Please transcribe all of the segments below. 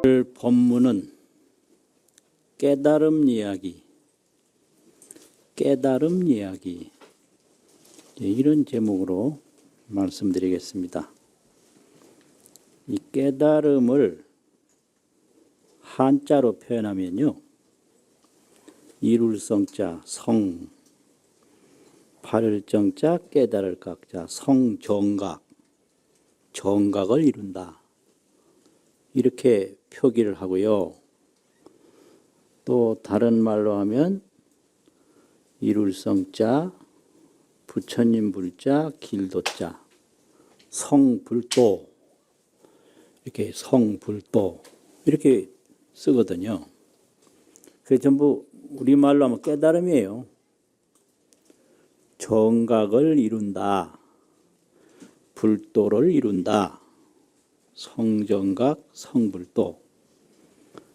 오늘 본문은 깨달음 이야기, 이런 제목으로 말씀드리겠습니다. 이 깨달음을 한자로 표현하면요, 이룰성자 성, 발을정자 깨달을 각자 성정각, 정각을 이룬다, 이렇게 표기를 하고요. 또 다른 말로 하면 이룰성자, 부처님 불자, 길도자, 성불도, 이렇게 성불도 이렇게 쓰거든요. 그게 전부 우리말로 하면 깨달음이에요. 정각을 이룬다, 불도를 이룬다, 성정각, 성불도,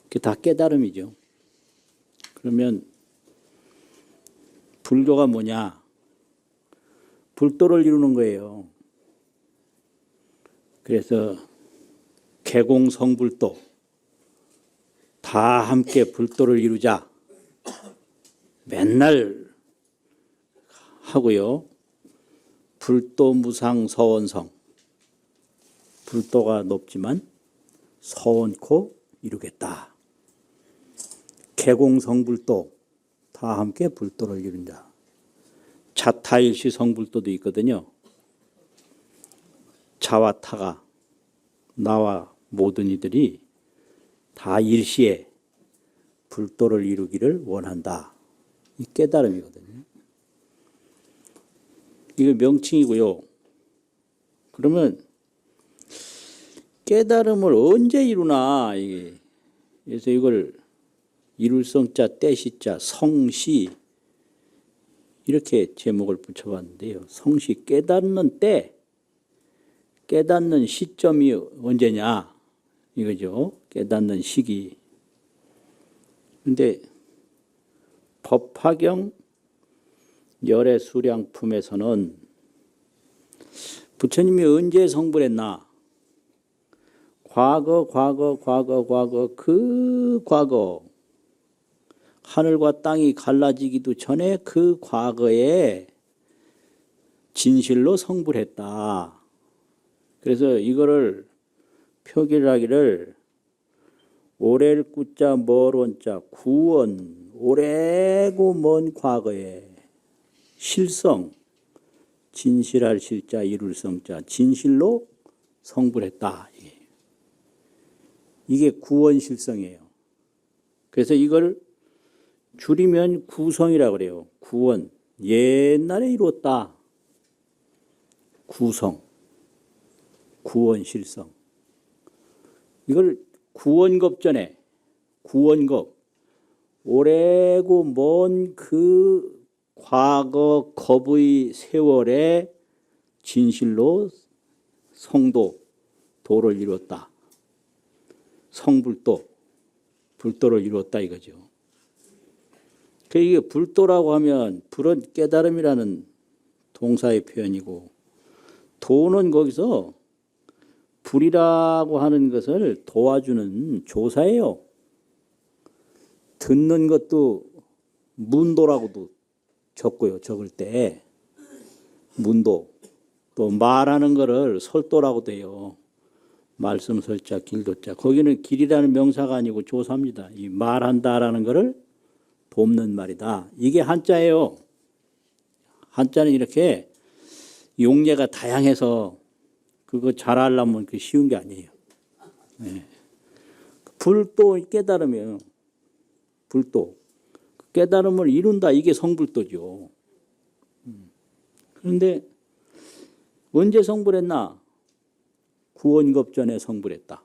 그게 다 깨달음이죠. 그러면 불도가 뭐냐? 불도를 이루는 거예요. 그래서 개공성불도, 다 함께 불도를 이루자 맨날 하고요. 불도무상서원성, 불도가 높지만 서원코 이루겠다. 개공성불도, 다 함께 불도를 이룬다. 자타일시 성불도도 있거든요. 자와 타가, 나와 모든 이들이 다 일시에 불도를 이루기를 원한다. 이 깨달음이거든요. 이거 명칭이고요. 그러면 깨달음을 언제 이루나, 그래서 이걸 이룰성자, 때시자, 성시, 이렇게 제목을 붙여봤는데요. 성시, 깨닫는 때, 깨닫는 시점이 언제냐, 이거죠. 깨닫는 시기. 근데 법화경 열애수량품에서는 부처님이 언제 성불했나? 과거, 그 과거, 하늘과 땅이 갈라지기도 전에 그 과거에 진실로 성불했다. 그래서 이거를 표기를 하기를 오래를 꾸자 멀원자 구원, 오래고 먼 과거에 실성, 진실할 실자 이룰성자 진실로 성불했다. 이게 구원실성이에요. 그래서 이걸 줄이면 구성이라고 그래요. 구원, 옛날에 이루었다. 구성, 구원실성. 이걸 구원겁전에, 구원겁, 오래고 먼 그 과거 겁의 세월에 진실로 성도, 도를 이루었다. 성불도, 불도를 이루었다 이거죠. 이게 불도라고 하면 불은 깨달음이라는 동사의 표현이고, 도는 거기서 불이라고 하는 것을 도와주는 조사예요. 듣는 것도 문도라고도 적고요. 적을 때 문도. 또 말하는 거를 설도라고도 해요. 말씀 설자, 길도자. 거기는 길이라는 명사가 아니고 조사입니다. 이 말한다라는 거를 돕는 말이다. 이게 한자예요. 한자는 이렇게 용례가 다양해서 그거 잘하려면 그 쉬운 게 아니에요. 네. 불도 깨달음이에요. 불도. 깨달음을 이룬다. 이게 성불도죠. 그런데 언제 성불했나? 구원겁전에 성불했다.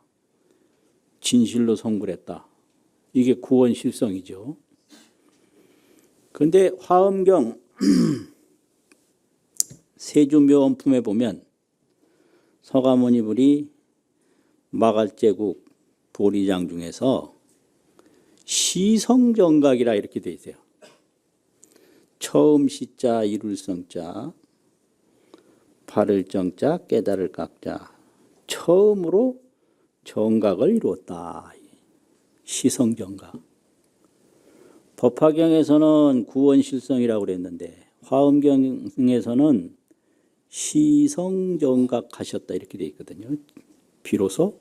진실로 성불했다. 이게 구원실성이죠. 그런데 화엄경 세주묘원품에 보면 서가모니불이 마갈제국 도리장 중에서 시성정각이라 이렇게 돼 있어요. 처음 시자 이룰성자, 발을 정자 깨달을 각자 처음으로 정각을 이루었다. 시성정각. 법화경에서는 구원실성이라고 그랬는데 화엄경에서는 시성정각 하셨다 이렇게 돼 있거든요. 비로소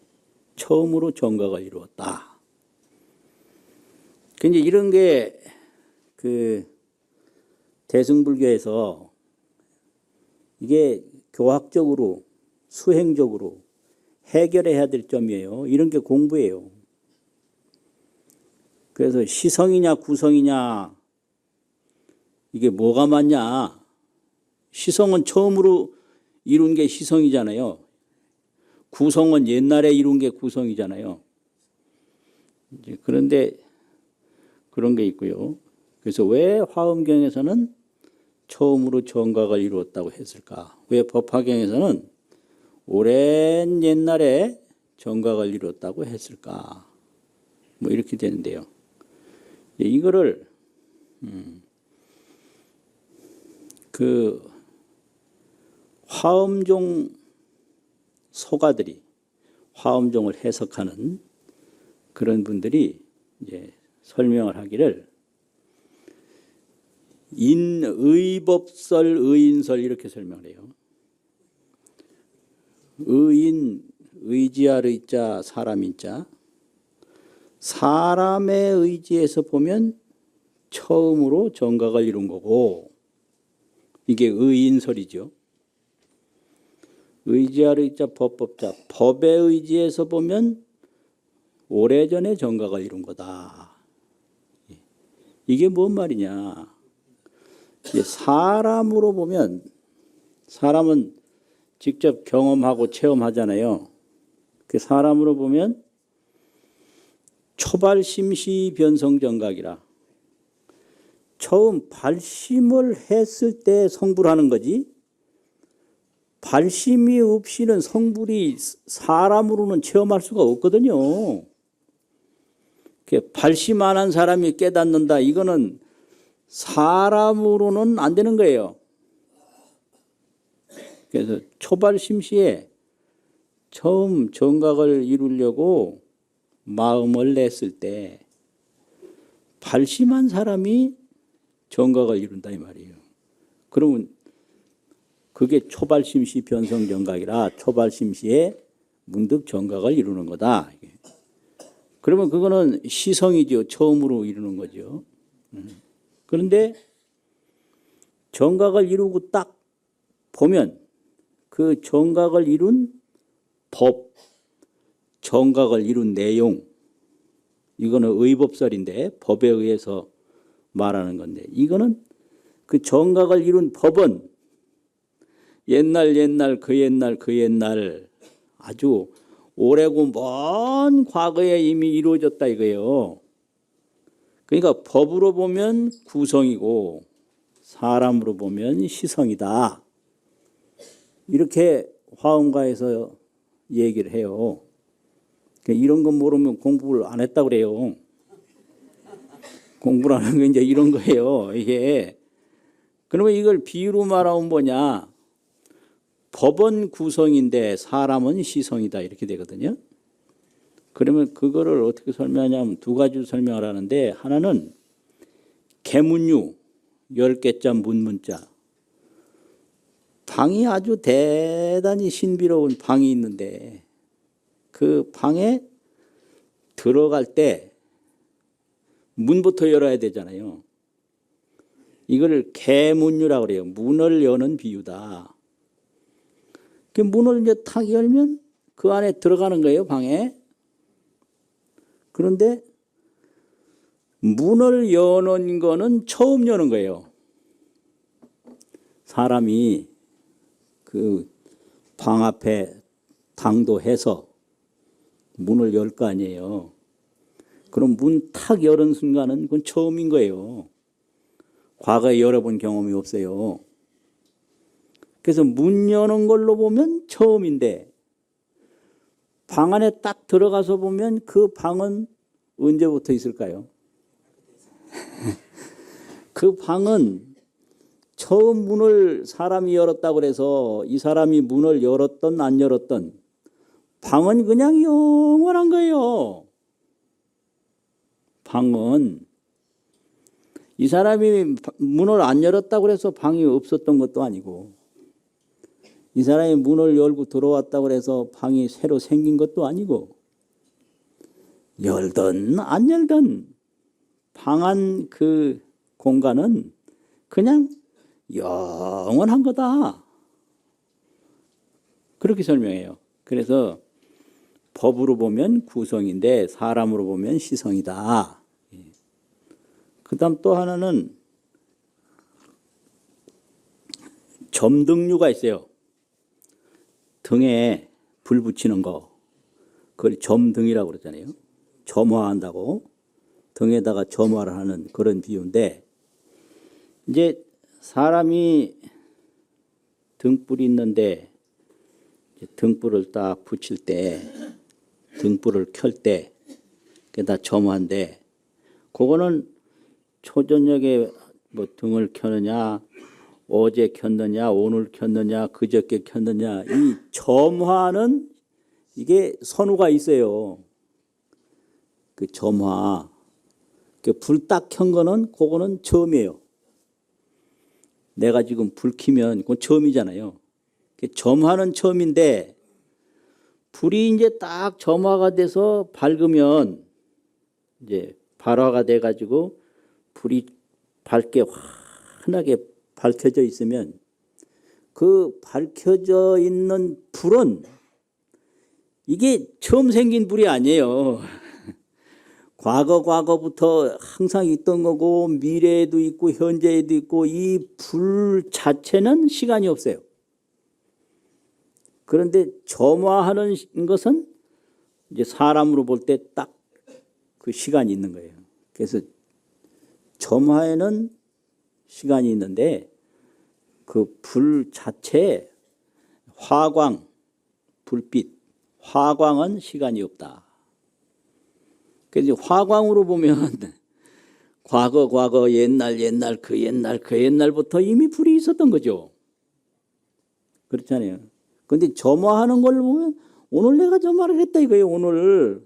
처음으로 정각을 이루었다. 근데 이런 게 그 대승불교에서 이게 교학적으로 수행적으로 해결해야 될 점이에요. 이런 게 공부예요. 그래서 시성이냐 구성이냐 이게 뭐가 맞냐. 시성은 처음으로 이룬 게 시성이잖아요. 구성은 옛날에 이룬 게 구성이잖아요. 이제 그런데 그런 게 있고요. 그래서 왜 화엄경에서는 처음으로 정각을 이루었다고 했을까? 왜 법화경에서는 오랜 옛날에 정각을 이루었다고 했을까? 뭐 이렇게 되는데요. 이거를 그 화엄종 소가들이 화엄종을 해석하는 그런 분들이 이제 설명을 하기를 인의법설 의인설 이렇게 설명을 해요. 의인 의지할 의자 사람인자 사람의 의지에서 보면 처음으로 정각을 이룬 거고 이게 의인설이죠. 의지할 의자 법법자 법의 의지에서 보면 오래전에 정각을 이룬 거다. 이게 뭔 말이냐. 사람으로 보면 사람은 직접 경험하고 체험하잖아요. 그 사람으로 보면 초발심시 변성정각이라 처음 발심을 했을 때 성불을 하는 거지 발심이 없이는 성불이 사람으로는 체험할 수가 없거든요. 발심 안 한 사람이 깨닫는다. 이거는 사람으로는 안 되는 거예요. 그래서 초발심시에 처음 정각을 이루려고 마음을 냈을 때 발심한 사람이 정각을 이룬다 이 말이에요. 그러면 그게 초발심시 변성정각이라 초발심시에 문득 정각을 이루는 거다. 그러면 그거는 시성이죠. 처음으로 이루는 거죠. 그런데 정각을 이루고 딱 보면 그 정각을 이룬 법, 정각을 이룬 내용 이거는 의법설인데 법에 의해서 말하는 건데 이거는 그 정각을 이룬 법은 옛날 그 옛날 아주 오래고 먼 과거에 이미 이루어졌다 이거예요. 그러니까 법으로 보면 구성이고 사람으로 보면 시성이다. 이렇게 화엄가에서 얘기를 해요. 이런 거 모르면 공부를 안 했다 그래요. 공부를 안 하는 게 이제 이런 거예요. 이게 그러면 이걸 비유로 말하면 뭐냐? 법은 구성인데 사람은 시성이다 이렇게 되거든요. 그러면 그거를 어떻게 설명하냐면 두 가지로 설명을 하는데 하나는 개문유 10개자 문문자 방이 아주 대단히 신비로운 방이 있는데 그 방에 들어갈 때 문부터 열어야 되잖아요. 이걸 개문유라고 그래요. 문을 여는 비유다. 그 문을 이제 탁 열면 그 안에 들어가는 거예요, 방에. 그런데 문을 여는 거는 처음 여는 거예요. 사람이 그 방 앞에 당도해서 문을 열 거 아니에요. 그럼 문 탁 열은 순간은 그건 처음인 거예요. 과거에 열어본 경험이 없어요. 그래서 문 여는 걸로 보면 처음인데 방 안에 딱 들어가서 보면 그 방은 언제부터 있을까요? 그 방은 처음 문을 사람이 열었다고 그래서 이 사람이 문을 열었던 안 열었던 방은 그냥 영원한 거예요. 방은 이 사람이 문을 안 열었다고 그래서 방이 없었던 것도 아니고 이 사람이 문을 열고 들어왔다고 그래서 방이 새로 생긴 것도 아니고 열든 안 열든 방한 그 공간은 그냥 영원한 거다. 그렇게 설명해요. 그래서 법으로 보면 구성인데 사람으로 보면 시성이다. 그 다음 또 하나는 점등류가 있어요. 등에 불 붙이는 거. 그걸 점등이라고 그러잖아요. 점화한다고. 등에다가 점화를 하는 그런 비유인데 이제 사람이 등불이 있는데 등불을 딱 붙일 때 등불을 켤 때 그게 다 점화인데 그거는 초저녁에 뭐 등을 켜느냐 어제 켰느냐 오늘 켰느냐 그저께 켰느냐 이 점화는 이게 선후가 있어요. 그 점화 불 딱 켠 거는 그거는 점이에요. 내가 지금 불 켜면 그건 점이잖아요. 점화는 점인데 불이 이제 딱 점화가 돼서 밝으면 이제 발화가 돼 가지고 불이 밝게 환하게 밝혀져 있으면 그 밝혀져 있는 불은 이게 처음 생긴 불이 아니에요. 과거부터 항상 있던 거고 미래에도 있고 현재에도 있고 이 불 자체는 시간이 없어요. 그런데 점화하는 것은 이제 사람으로 볼 때 딱 그 시간이 있는 거예요. 그래서 점화에는 시간이 있는데 그 불 자체에 화광, 불빛, 화광은 시간이 없다. 그래서 화광으로 보면 과거 옛날 그 옛날부터 이미 불이 있었던 거죠. 그렇잖아요. 그런데 점화하는 걸 보면 오늘 내가 점화를 했다 이거예요. 오늘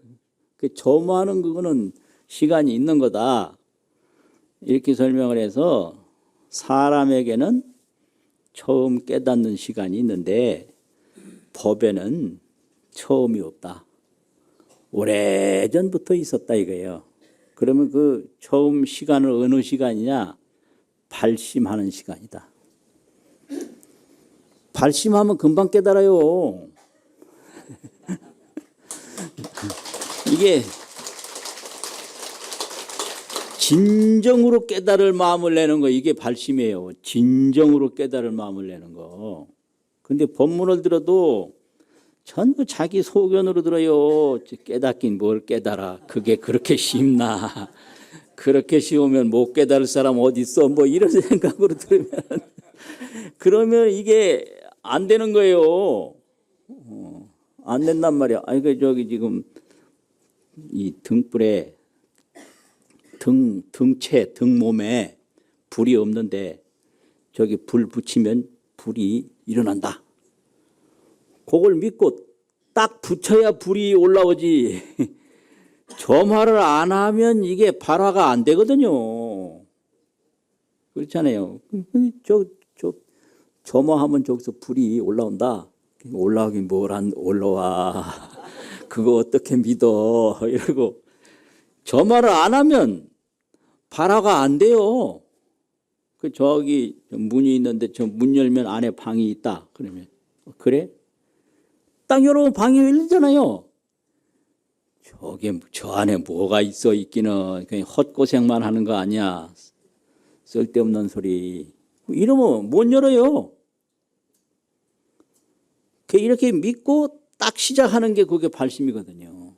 그 점화하는 그거는 시간이 있는 거다. 이렇게 설명을 해서 사람에게는 처음 깨닫는 시간이 있는데 법에는 처음이 없다. 오래전부터 있었다 이거예요. 그러면 그 처음 시간을 어느 시간이냐? 발심하는 시간이다. 발심하면 금방 깨달아요. 이게 진정으로 깨달을 마음을 내는 거 이게 발심이에요. 진정으로 깨달을 마음을 내는 거. 근데 법문을 들어도 전부 자기 소견으로 들어요. 깨닫긴 뭘 깨달아. 그게 그렇게 쉽나. 그렇게 쉬우면 못 깨달을 사람 어디 있어. 뭐 이런 생각으로 들으면 그러면 이게 안 되는 거예요. 안 된단 말이야. 아니 그 저기 지금 이 등불에 등체 등몸에 불이 없는데 저기 불 붙이면 불이 일어난다. 그걸 믿고 딱 붙여야 불이 올라오지. 점화를 안 하면 이게 발화가 안 되거든요. 그렇잖아요. 점화하면 저기서 불이 올라온다. 올라오긴 뭘 안 올라와. 그거 어떻게 믿어. 이러고 점화를 안 하면 발화가 안 돼요. 그 저기 문이 있는데 저 문 열면 안에 방이 있다. 그러면 그래? 딱 열어보면 방이 열리잖아요. 저게 저 안에 뭐가 있기는 그냥 헛고생만 하는 거 아니야. 쓸데없는 소리. 이러면 못 열어요. 이렇게 믿고 딱 시작하는 게 그게 발심이거든요.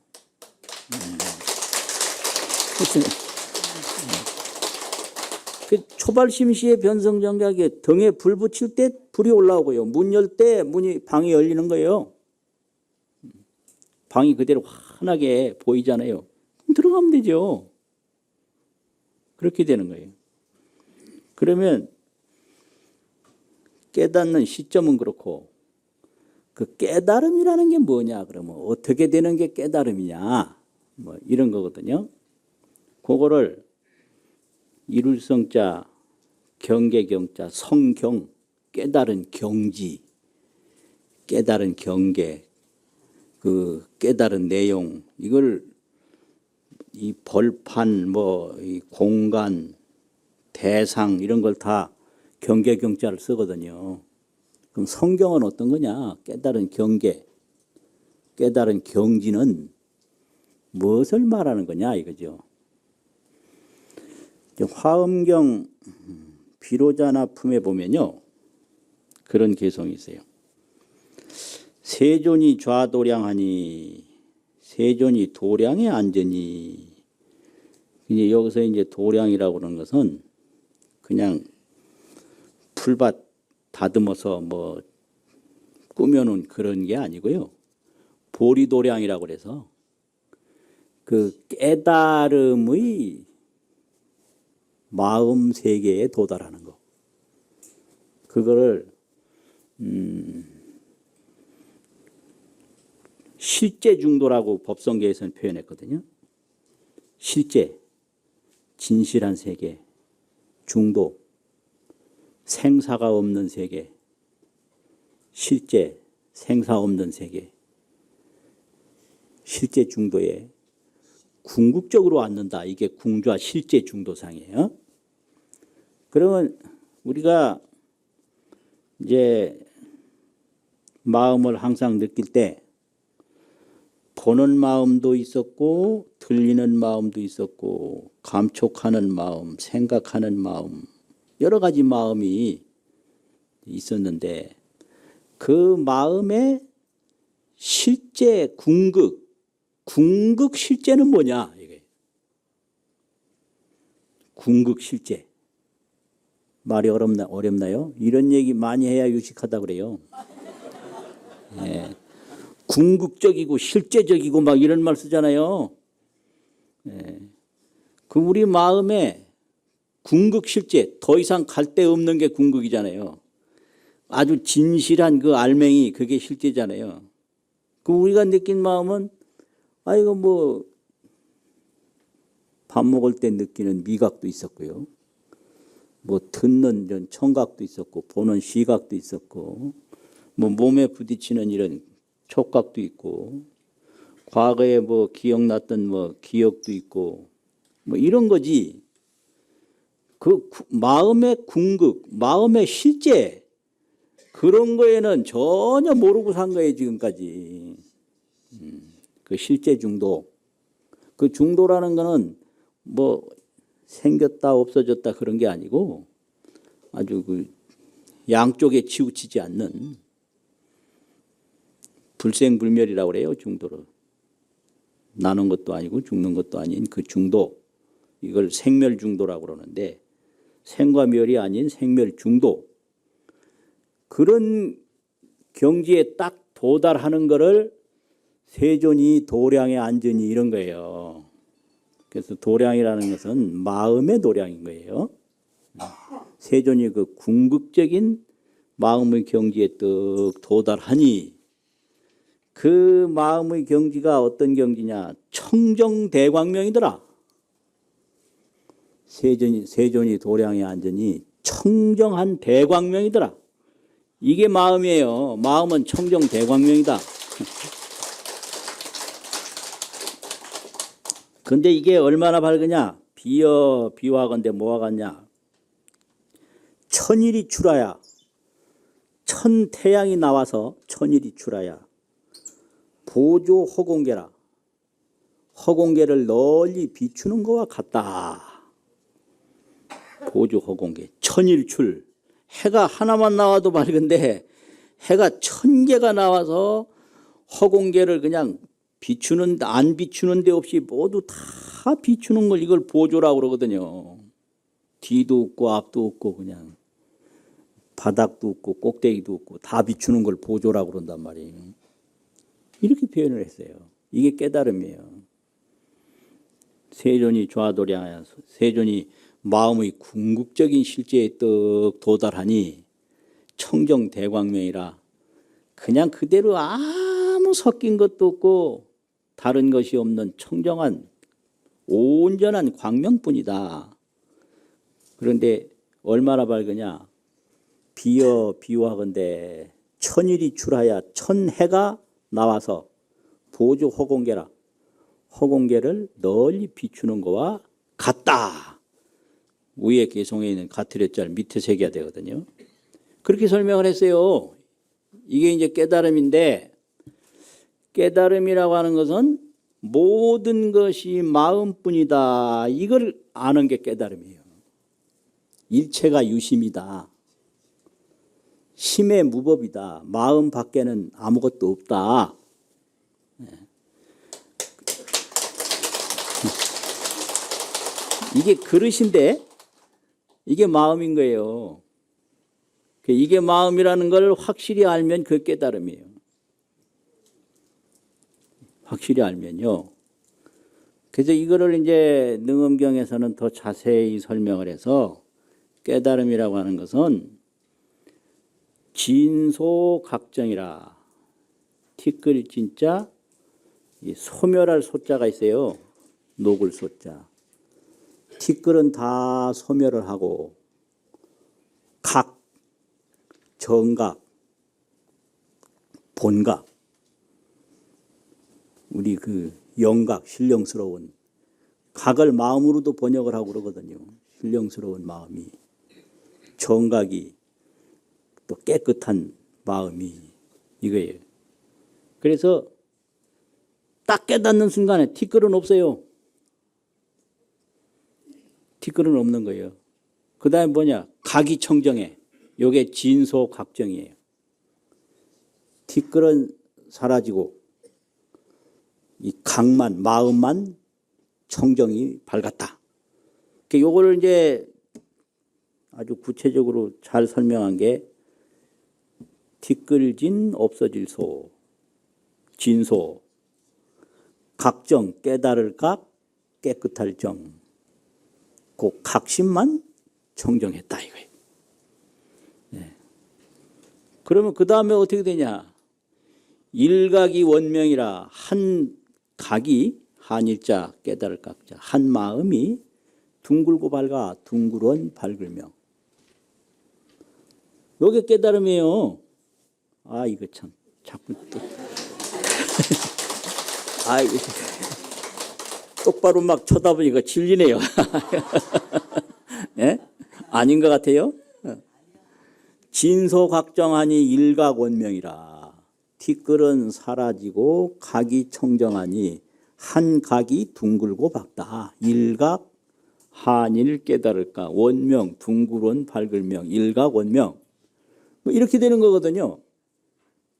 그 초발심시의 변성정각에 등에 불 붙일 때 불이 올라오고요. 문 열 때 방이 열리는 거예요. 방이 그대로 환하게 보이잖아요. 그럼 들어가면 되죠. 그렇게 되는 거예요. 그러면 깨닫는 시점은 그렇고 그 깨달음이라는 게 뭐냐 그러면 어떻게 되는 게 깨달음이냐 뭐 이런 거거든요. 그거를 이룰성자, 경계경자, 성경, 깨달은 경지, 깨달은 경계, 그 깨달은 내용 이걸 이 벌판 뭐 이 공간 대상 이런 걸 다 경계경자를 쓰거든요. 그럼 성경은 어떤 거냐? 깨달은 경계, 깨달은 경지는 무엇을 말하는 거냐 이거죠. 화엄경 비로자나품에 보면요 그런 개성이 있어요. 세존이 좌도량하니 세존이 도량에 앉으니. 이제 여기서 이제 도량이라고 하는 것은 그냥 풀밭 다듬어서 뭐 꾸며놓은 그런 게 아니고요. 보리도량이라고 그래서 그 깨달음의 마음 세계에 도달하는 거. 그거를 실제 중도라고 법성계에서는 표현했거든요. 실제, 진실한 세계, 중도, 생사가 없는 세계, 실제, 생사 없는 세계, 실제 중도에 궁극적으로 앉는다. 이게 궁좌 실제 중도상이에요. 그러면 우리가 이제 마음을 항상 느낄 때 보는 마음도 있었고 들리는 마음도 있었고 감촉하는 마음, 생각하는 마음 여러 가지 마음이 있었는데 그 마음의 실제 궁극 실제는 뭐냐 이게 궁극 실제 말이 어렵나요? 이런 얘기 많이 해야 유식하다 그래요. 예. 궁극적이고 실제적이고 막 이런 말 쓰잖아요. 예. 그 우리 마음에 궁극 실제 더 이상 갈 데 없는 게 궁극이잖아요. 아주 진실한 그 알맹이 그게 실제잖아요. 그 우리가 느낀 마음은 이거 뭐 밥 먹을 때 느끼는 미각도 있었고요. 뭐 듣는 이런 청각도 있었고 보는 시각도 있었고 뭐 몸에 부딪히는 이런 촉각도 있고 과거에 뭐 기억났던 뭐 기억도 있고 뭐 이런 거지. 그 마음의 궁극, 마음의 실제 그런 거에는 전혀 모르고 산 거예요 지금까지. 그 실제 중도. 그 중도라는 거는 뭐 생겼다 없어졌다 그런 게 아니고 아주 그 양쪽에 치우치지 않는 불생불멸이라고 그래요. 중도를. 나는 것도 아니고 죽는 것도 아닌 그 중도. 이걸 생멸중도라고 그러는데 생과 멸이 아닌 생멸중도. 그런 경지에 딱 도달하는 거를 세존이 도량에 앉으니 이런 거예요. 그래서 도량이라는 것은 마음의 도량인 거예요. 세존이 그 궁극적인 마음의 경지에 떡 도달하니 그 마음의 경지가 어떤 경지냐? 청정대광명이더라. 세존이 도량에 앉으니 청정한 대광명이더라. 이게 마음이에요. 마음은 청정대광명이다. 근데 이게 얼마나 밝으냐? 비와건대 뭐와 같냐? 천일이 출하야. 천태양이 나와서 천일이 출하야. 보조 허공계라. 허공계를 널리 비추는 것과 같다. 보조 허공계. 천일출. 해가 하나만 나와도 밝은데 해가 1000개가 나와서 허공계를 그냥 비추는 안 비추는 데 없이 모두 다 비추는 걸 이걸 보조라고 그러거든요. 뒤도 없고 앞도 없고 그냥 바닥도 없고 꼭대기도 없고 다 비추는 걸 보조라고 그런단 말이에요. 이렇게 표현을 했어요. 이게 깨달음이에요. 세존이 좌도량하여 세존이 마음의 궁극적인 실제에 떡 도달하니 청정 대광명이라 그냥 그대로 아무 섞인 것도 없고 다른 것이 없는 청정한 온전한 광명뿐이다. 그런데 얼마나 밝으냐. 비유하건대 천일이 출하여 천해가 나와서 보조 허공계라. 허공계를 널리 비추는 거와 같다. 위에 개송에 있는 같으려 짤 밑에 새겨야 되거든요. 그렇게 설명을 했어요. 이게 이제 깨달음인데, 깨달음이라고 하는 것은 모든 것이 마음뿐이다. 이걸 아는 게 깨달음이에요. 일체가 유심이다. 심의 무법이다. 마음 밖에는 아무것도 없다. 이게 그릇인데 이게 마음인 거예요. 이게 마음이라는 걸 확실히 알면 그 깨달음이에요. 확실히 알면요. 그래서 이거를 이제 능엄경에서는 더 자세히 설명을 해서 깨달음이라고 하는 것은 진소각정이라. 티끌 진짜 소멸할 소자가 있어요. 녹을 소자. 티끌은 다 소멸을 하고 각, 정각, 본각, 우리 그 영각, 신령스러운 각을 마음으로도 번역을 하고 그러거든요. 신령스러운 마음이, 정각이 또 깨끗한 마음이 이거예요. 그래서 딱 깨닫는 순간에 티끌은 없어요. 티끌은 없는 거예요. 그 다음에 뭐냐? 각이 청정해. 요게 진소각정이에요. 티끌은 사라지고 이 각만, 마음만 청정이 밝았다. 요거를 이제 아주 구체적으로 잘 설명한 게 티끌진 없어질 소, 진소, 각정 깨달을 각, 깨끗할 정, 그 각심만 청정했다 이거예요. 네. 그러면 그 다음에 어떻게 되냐? 일각이 원명이라 한 각이 한일자 깨달을 각자 한 마음이 둥글고 밝아 둥그런 밝을명. 요게 깨달음이에요. 아 이거 참 자꾸 또 아 이거 똑바로 막 쳐다보니까 질리네요. 예? 아닌 것 같아요. 진소각정하니 일각원명이라. 티끌은 사라지고 각이 청정하니 한 각이 둥글고 밝다. 일각 한일 깨달을까. 원명 둥그런 밝을명 일각원명. 뭐 이렇게 되는 거거든요.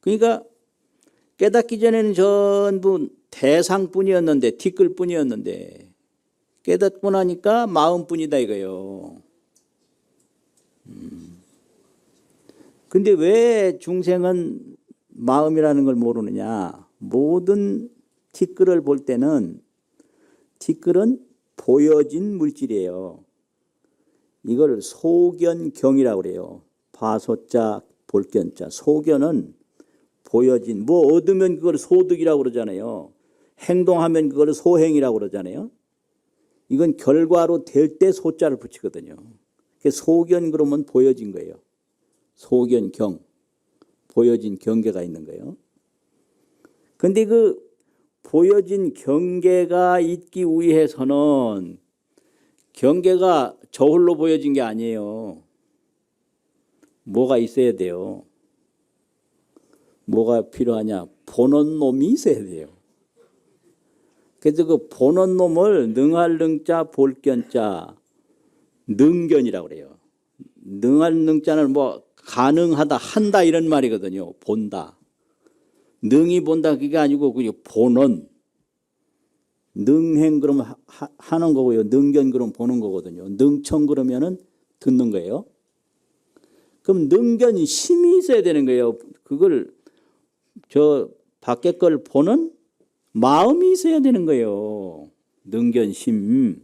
그러니까 깨닫기 전에는 전부 대상뿐이었는데 티끌뿐이었는데 깨닫고 나니까 마음뿐이다 이거예요. 근데 왜 중생은 마음이라는 걸 모르느냐? 모든 티끌을 볼 때는 티끌은 보여진 물질이에요. 이걸 소견경이라고 그래요. 바소자 볼견자. 소견은 보여진, 뭐 얻으면 그걸 소득이라고 그러잖아요. 행동하면 그걸 소행이라고 그러잖아요. 이건 결과로 될 때 소자를 붙이거든요. 소견 그러면 보여진 거예요. 소견경, 보여진 경계가 있는 거예요. 그런데 그 보여진 경계가 있기 위해서는 경계가 저홀로 보여진 게 아니에요. 뭐가 있어야 돼요? 뭐가 필요하냐? 보는 놈이 있어야 돼요. 그래서 그 보는 놈을 능할 능자 볼견자 능견이라고 그래요. 능할 능자는 뭐 가능하다 한다 이런 말이거든요. 본다. 능이 본다 그게 아니고 그게 보는. 능행 그러면 하는 거고요. 능견 그러면 보는 거거든요. 능청 그러면은 듣는 거예요. 그럼 능견이 심이 있어야 되는 거예요. 그걸 저 밖에 걸 보는 마음이 있어야 되는 거예요. 능견심.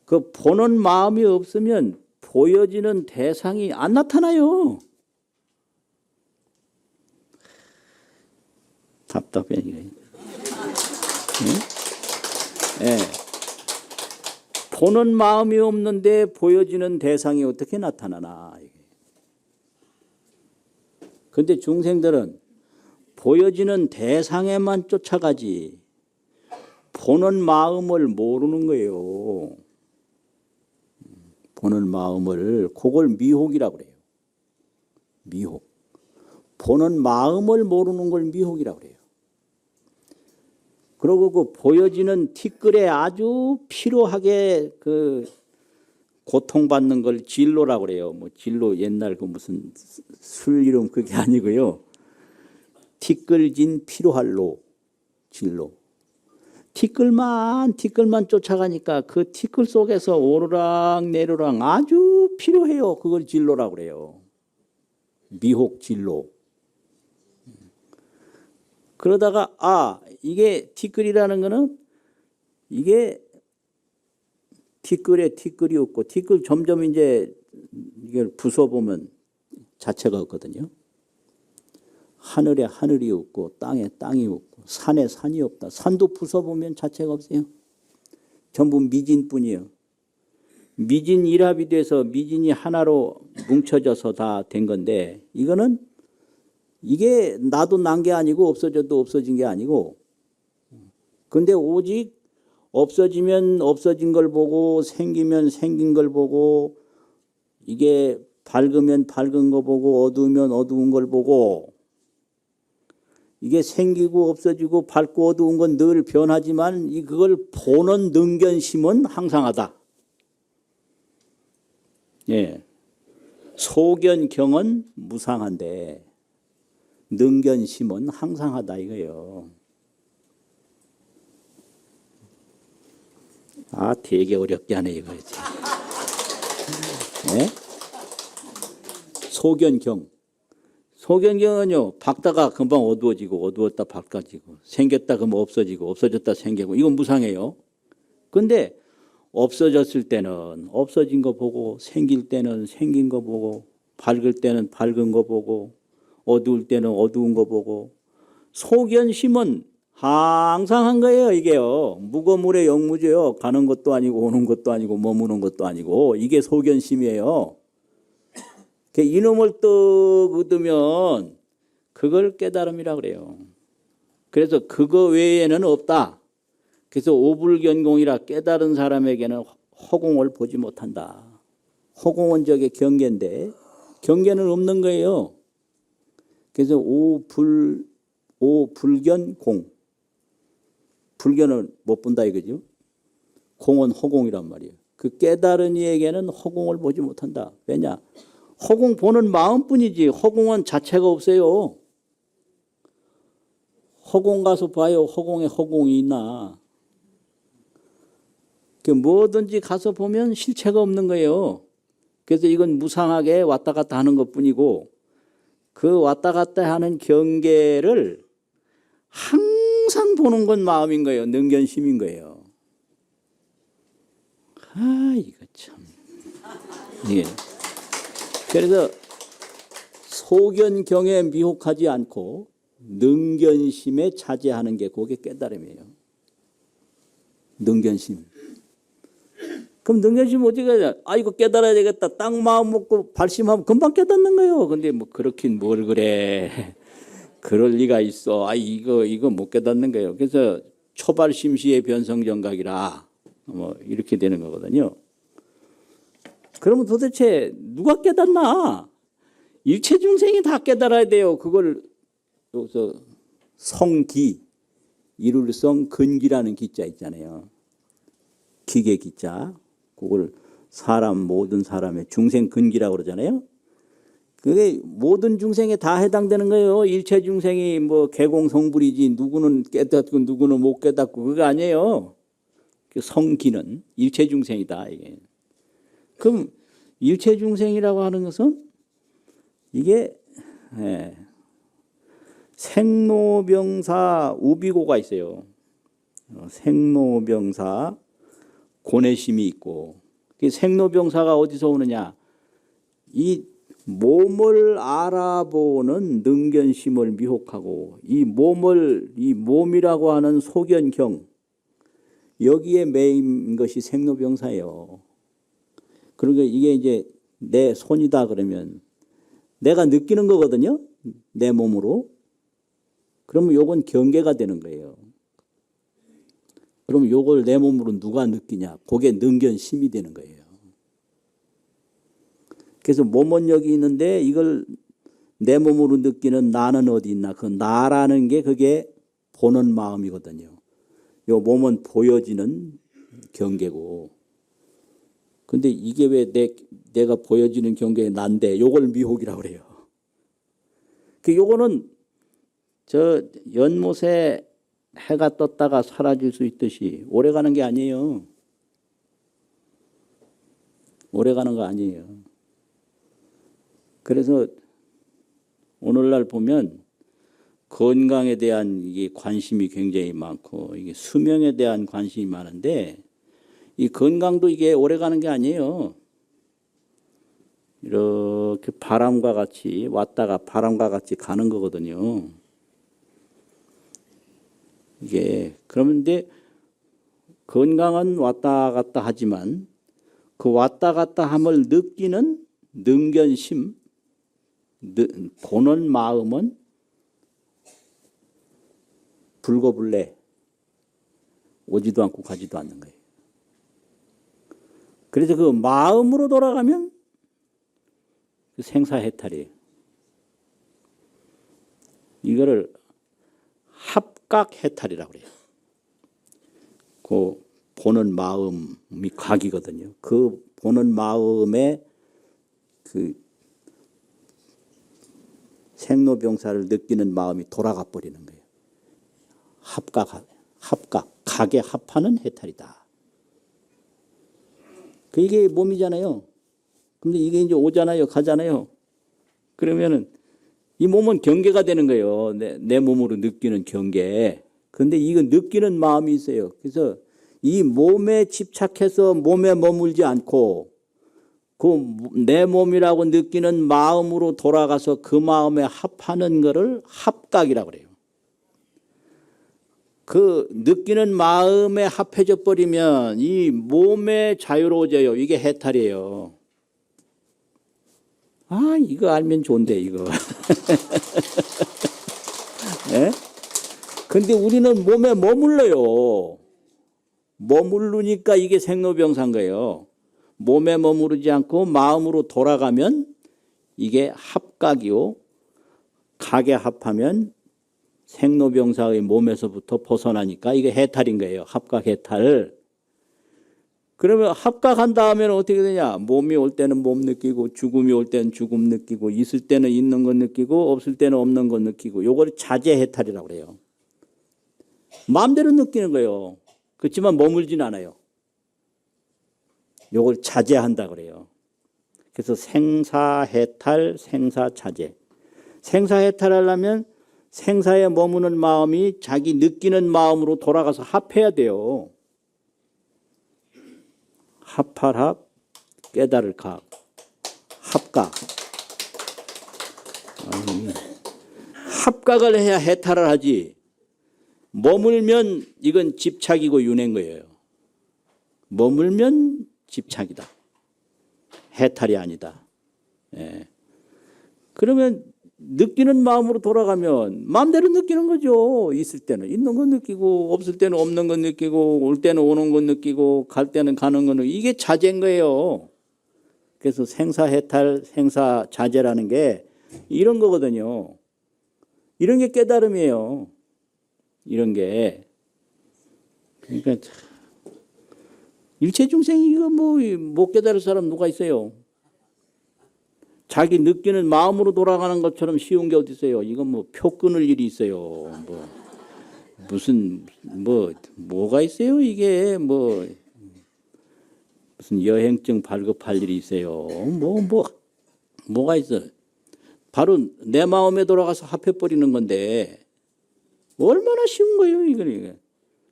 그 보는 마음이 없으면 보여지는 대상이 안 나타나요. 답답해 이거. 예. 보는 마음이 없는데 보여지는 대상이 어떻게 나타나나. 그런데 중생들은 보여지는 대상에만 쫓아가지 보는 마음을 모르는 거예요. 보는 마음을, 그걸 미혹이라고 그래요. 미혹. 보는 마음을 모르는 걸 미혹이라고 그래요. 그리고 그 보여지는 티끌에 아주 필요하게 그 고통받는 걸 진로라고 그래요. 뭐 진로 옛날 그 무슨 술 이름 그게 아니고요. 티끌진 필요할로 진로. 티끌만 쫓아가니까 그 티끌 속에서 오르락 내리락 아주 필요해요. 그걸 진로라고 그래요. 미혹 진로. 그러다가 이게 티끌이라는 거는 이게 티끌에 티끌이 없고 티끌 점점 이제 이걸 부숴보면 자체가 없거든요. 하늘에 하늘이 없고 땅에 땅이 없고 산에 산이 없다. 산도 부숴보면 자체가 없어요. 전부 미진뿐이에요. 미진 일합이 돼서 미진이 하나로 뭉쳐져서 다 된 건데 이거는 이게 나도 난 게 아니고 없어져도 없어진 게 아니고 근데 오직 없어지면 없어진 걸 보고 생기면 생긴 걸 보고 이게 밝으면 밝은 거 보고 어두우면 어두운 걸 보고 이게 생기고 없어지고 밝고 어두운 건 늘 변하지만 그걸 보는 능견심은 항상하다. 예. 소견경은 무상한데 능견심은 항상하다 이거예요. 되게 어렵게 하네 이거. 네? 소견경. 소견경은요, 밝다가 금방 어두워지고 어두웠다 밝아지고 생겼다 그러면 없어지고 없어졌다 생기고 이건 무상해요. 근데 없어졌을 때는 없어진 거 보고 생길 때는 생긴 거 보고 밝을 때는 밝은 거 보고 어두울 때는 어두운 거 보고 소견심은 항상 한 거예요. 이게요. 무거물의 영무죠. 가는 것도 아니고 오는 것도 아니고 머무는 것도 아니고 이게 소견심이에요. 이놈을 떡 얻으면 그걸 깨달음이라 그래요. 그래서 그거 외에는 없다. 그래서 오불견공이라 깨달은 사람에게는 허공을 보지 못한다. 허공은 저게 경계인데 경계는 없는 거예요. 그래서 오불견공. 불견을 못 본다 이거죠. 공은 허공이란 말이에요. 그 깨달은 이에게는 허공을 보지 못한다. 왜냐? 허공 보는 마음뿐이지 허공은 자체가 없어요. 허공 가서 봐요. 허공에 허공이 있나. 뭐든지 가서 보면 실체가 없는 거예요. 그래서 이건 무상하게 왔다 갔다 하는 것뿐이고 그 왔다 갔다 하는 경계를 항상 보는 건 마음인 거예요. 능견심인 거예요. 이거 참. 예. 그래서 소견경에 미혹하지 않고 능견심에 차지하는 게 그게 깨달음이에요. 능견심. 그럼 능견심 어떻게 해야 돼? 이거 깨달아야 되겠다. 딱 마음 먹고 발심하면 금방 깨닫는 거예요. 근데 뭐 그렇긴 뭘 그래. 그럴 리가 있어. 이거 못 깨닫는 거예요. 그래서 초발심시의 변성정각이라 뭐 이렇게 되는 거거든요. 그러면 도대체 누가 깨닫나? 일체 중생이 다 깨달아야 돼요. 그걸 여기서 성기, 이룰성 근기라는 기자 있잖아요. 기계 기자. 그걸 모든 사람의 중생 근기라고 그러잖아요. 그게 모든 중생에 다 해당되는 거예요. 일체 중생이 뭐 개공성불이지 누구는 깨닫고 누구는 못 깨닫고 그거 아니에요. 그 성기는 일체 중생이다 이게. 그럼 일체 중생이라고 하는 것은 이게 생로병사 우비고가 있어요. 생로병사 고뇌심이 있고 그 생로병사가 어디서 오느냐? 이 몸을 알아보는 능견심을 미혹하고 이 몸이라고 하는 소견경 여기에 매인 것이 생로병사예요. 그러니까 이게 이제 내 손이다 그러면 내가 느끼는 거거든요. 내 몸으로. 그러면 요건 경계가 되는 거예요. 그러면 요걸 내 몸으로 누가 느끼냐? 그게 능견심이 되는 거예요. 그래서 몸은 여기 있는데 이걸 내 몸으로 느끼는 나는 어디 있나? 그 나라는 게 그게 보는 마음이거든요. 요 몸은 보여지는 경계고. 근데 이게 왜 내가 보여지는 경계에 난데 요걸 미혹이라고 그래요. 그 요거는 저 연못에 해가 떴다가 사라질 수 있듯이 오래 가는 게 아니에요. 오래 가는 거 아니에요. 그래서 오늘날 보면 건강에 대한 이게 관심이 굉장히 많고 이게 수명에 대한 관심이 많은데 이 건강도 이게 오래 가는 게 아니에요. 이렇게 바람과 같이 왔다가 바람과 같이 가는 거거든요. 이게 그런데 건강은 왔다 갔다 하지만 그 왔다 갔다 함을 느끼는 능견심, 보는 마음은 불거불래 오지도 않고 가지도 않는 거예요. 그래서 그 마음으로 돌아가면 그 생사해탈이에요. 이거를 합각해탈이라고 그래요. 그 보는 마음이 각이거든요. 그 보는 마음에 그 생로병사를 느끼는 마음이 돌아가 버리는 거예요. 합각, 각에 합하는 해탈이다. 그 이게 몸이잖아요. 근데 이게 이제 오잖아요, 가잖아요. 그러면은 이 몸은 경계가 되는 거예요. 내 몸으로 느끼는 경계. 그런데 이거 느끼는 마음이 있어요. 그래서 이 몸에 집착해서 몸에 머물지 않고 그 내 몸이라고 느끼는 마음으로 돌아가서 그 마음에 합하는 거를 합각이라고 그래요. 그 느끼는 마음에 합해져 버리면 이 몸에 자유로워져요. 이게 해탈이에요. 아, 이거 알면 좋은데, 이거. 예? 근데 우리는 몸에 머물러요. 머무르니까 이게 생로병사인 거예요. 몸에 머무르지 않고 마음으로 돌아가면 이게 합각이요. 각에 합하면 생로병사의 몸에서부터 벗어나니까 이게 해탈인 거예요. 합각해탈. 그러면 합각한 다음에는 어떻게 되냐? 몸이 올 때는 몸 느끼고 죽음이 올 때는 죽음 느끼고 있을 때는 있는 것 느끼고 없을 때는 없는 것 느끼고 요걸 자제해탈이라고 그래요. 마음대로 느끼는 거예요. 그렇지만 머물진 않아요. 요걸 자제한다 그래요. 그래서 생사해탈, 생사자제. 생사해탈하려면 생사에 머무는 마음이 자기 느끼는 마음으로 돌아가서 합해야 돼요. 합할합, 깨달을 각, 합각. 합각을 해야 해탈을 하지. 머물면 이건 집착이고 윤회인 거예요. 머물면 집착이다. 해탈이 아니다. 예. 그러면 느끼는 마음으로 돌아가면 마음대로 느끼는 거죠. 있을 때는 있는 건 느끼고 없을 때는 없는 건 느끼고 올 때는 오는 건 느끼고 갈 때는 가는 건 이게 자제인 거예요. 그래서 생사해탈, 생사자제라는 게 이런 거거든요. 이런 게 깨달음이에요. 이런 게. 그러니까 일체중생이 이거 뭐 못 깨달을 사람 누가 있어요? 자기 느끼는 마음으로 돌아가는 것처럼 쉬운 게 어디 있어요? 이건 뭐 표 끊을 일이 있어요. 뭐 무슨 뭐가 있어요? 이게 무슨 여행증 발급할 일이 있어요. 뭐가 있어? 바로 내 마음에 돌아가서 합해버리는 건데 얼마나 쉬운 거예요, 이거.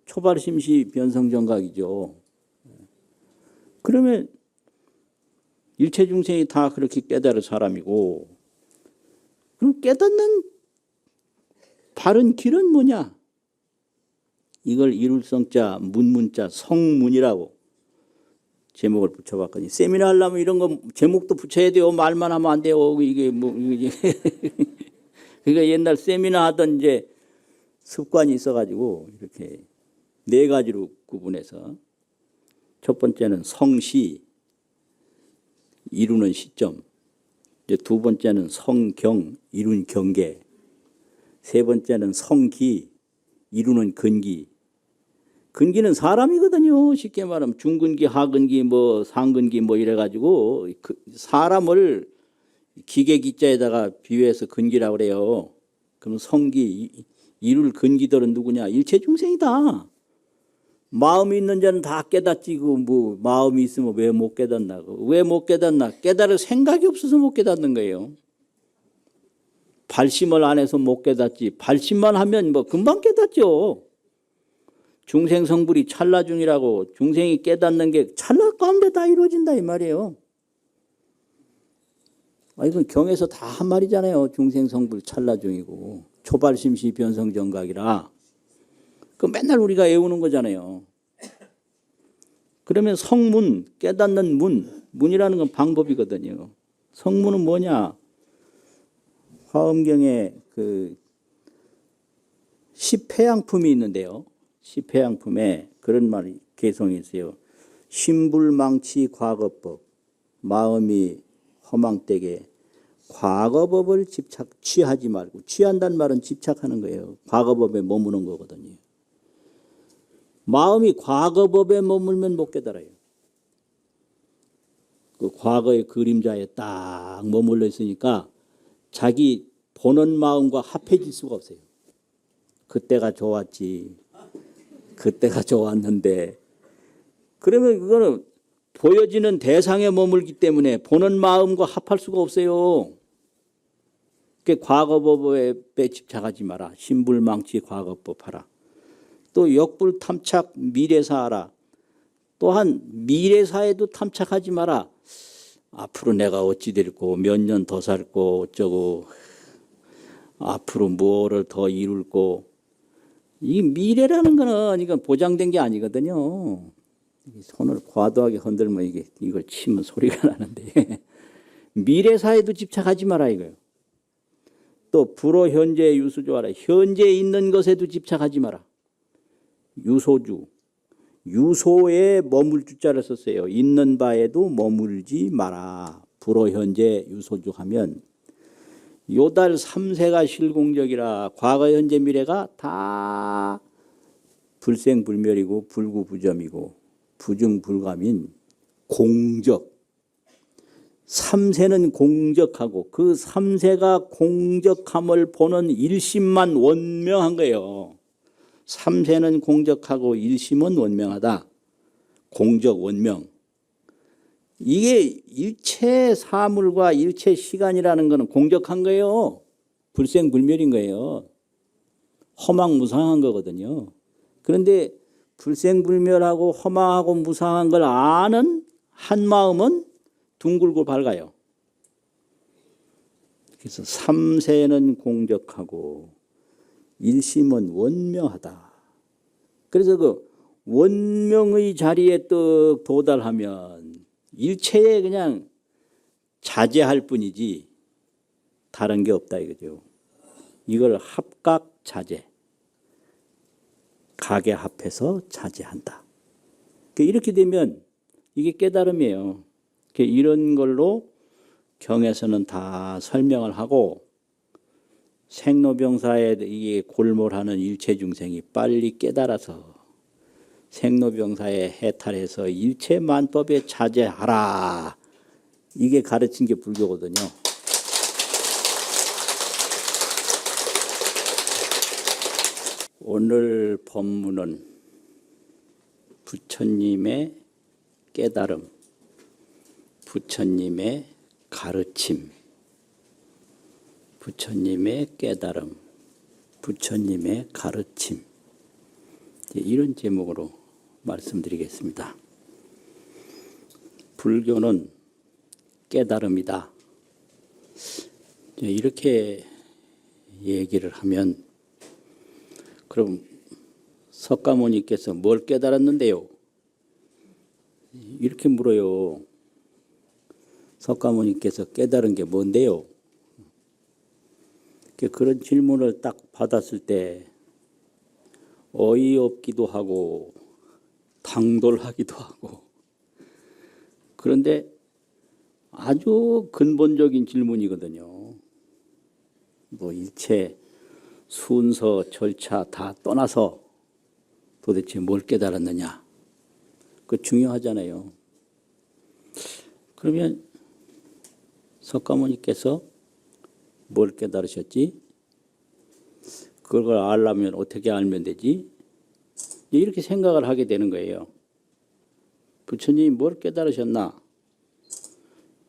초발심시 변성정각이죠. 그러면 일체 중생이 다 그렇게 깨달을 사람이고, 그럼 깨닫는 바른 길은 뭐냐? 이걸 이룰 성자, 문문자, 성문이라고 제목을 붙여봤거든요. 세미나 하려면 이런 거 제목도 붙여야 돼요. 말만 하면 안 돼요. 이게 뭐, 이게. 그러니까 옛날 세미나 하던 이제 습관이 있어가지고 이렇게 네 가지로 구분해서 첫 번째는 성시, 이루는 시점. 이제 두 번째는 성경, 이룬 경계. 세 번째는 성기, 이루는 근기. 근기는 사람이거든요. 쉽게 말하면 중근기, 하근기, 뭐 상근기 뭐 이래가지고 사람을 기계 기자에다가 비유해서 근기라고 그래요. 그럼 성기, 이룰 근기들은 누구냐? 일체 중생이다. 마음이 있는 자는 다 깨닫지. 뭐 마음이 있으면 왜 못 깨닫나? 왜 못 깨닫나? 깨달을 생각이 없어서 못 깨닫는 거예요. 발심을 안 해서 못 깨닫지. 발심만 하면 뭐 금방 깨닫죠. 중생 성불이 찰나중이라고 중생이 깨닫는 게 찰나 가운데 다 이루어진다 이 말이에요. 이건 경에서 다 한 말이잖아요. 중생 성불 찰나중이고 초발심시 변성정각이라. 그 맨날 우리가 외우는 거잖아요. 그러면 성문, 깨닫는 문이라는 건 방법이거든요. 성문은 뭐냐? 화엄경에 그 십회양품이 있는데요. 십회양품에 그런 말이 개성이 있어요. 신불망치 과거법, 마음이 허망되게 과거법을 취하지 말고, 취한다는 말은 집착하는 거예요. 과거법에 머무는 거거든요. 마음이 과거법에 머물면 못 깨달아요. 그 과거의 그림자에 딱 머물러 있으니까 자기 보는 마음과 합해질 수가 없어요. 그때가 좋았지. 그때가 좋았는데. 그러면 그거는 보여지는 대상에 머물기 때문에 보는 마음과 합할 수가 없어요. 그러니까 과거법에 집착하지 마라. 신불망치 과거법 하라. 또 역불탐착 미래사하라. 또한 미래사에도 탐착하지 마라. 앞으로 내가 어찌 될고 몇 년 더 살고 어쩌고 앞으로 무엇을 더 이룰고. 이 미래라는 거는 이건 보장된 게 아니거든요. 손을 과도하게 흔들면 이걸 치면 소리가 나는데 미래사에도 집착하지 마라 이거예요. 또 불호 현재 유수조하라. 현재 있는 것에도 집착하지 마라. 유소주. 유소에 머물 주자를 썼어요. 있는 바에도 머물지 마라. 불호 현재 유소주 하면 요달 3세가 실공적이라 과거 현재 미래가 다 불생불멸이고 불구부점이고 부증불감인 공적. 3세는 공적하고 그 3세가 공적함을 보는 일심만 원명한 거예요. 3세는 공적하고 일심은 원명하다. 공적 원명. 이게 일체 사물과 일체 시간이라는 것은 공적한 거예요. 불생불멸인 거예요. 허망무상한 거거든요. 그런데 불생불멸하고 허망하고 무상한 걸 아는 한 마음은 둥글고 밝아요. 그래서 3세는 공적하고 일심은 원명하다. 그래서 그 원명의 자리에 또 도달하면 일체에 그냥 자제할 뿐이지 다른 게 없다 이거죠. 이걸 합각자제, 각에 합해서 자제한다. 이렇게 되면 이게 깨달음이에요. 이런 걸로 경에서는 다 설명을 하고 생로병사에 이게 골몰하는 일체 중생이 빨리 깨달아서 생로병사에 해탈해서 일체 만법에 자제하라. 이게 가르친 게 불교거든요. 오늘 법문은 부처님의 깨달음, 부처님의 가르침, 부처님의 깨달음, 부처님의 가르침, 이런 제목으로 말씀드리겠습니다. 불교는 깨달음이다. 이렇게 얘기를 하면 그럼 석가모니께서 뭘 깨달았는데요? 이렇게 물어요. 석가모니께서 깨달은 게 뭔데요? 그런 질문을 딱 받았을 때 어이없기도 하고 당돌하기도 하고, 그런데 아주 근본적인 질문이거든요. 뭐 일체 순서 절차 다 떠나서 도대체 뭘 깨달았느냐, 그 중요하잖아요. 그러면 석가모니께서 뭘 깨달으셨지? 그걸 알려면 어떻게 알면 되지? 이렇게 생각을 하게 되는 거예요. 부처님이 뭘 깨달으셨나?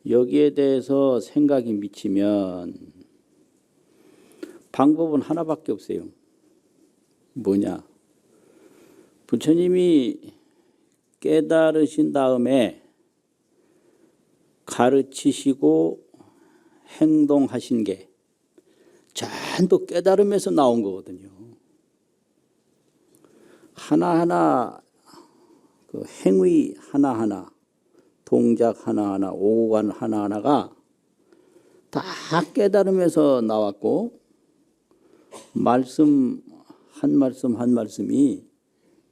여기에 대해서 생각이 미치면 방법은 하나밖에 없어요. 뭐냐? 부처님이 깨달으신 다음에 가르치시고 행동하신 게 전부 깨달음에서 나온 거거든요. 하나하나, 그 행위 하나하나, 동작 하나하나, 오간 하나하나가 다 깨달음에서 나왔고, 말씀 한 말씀이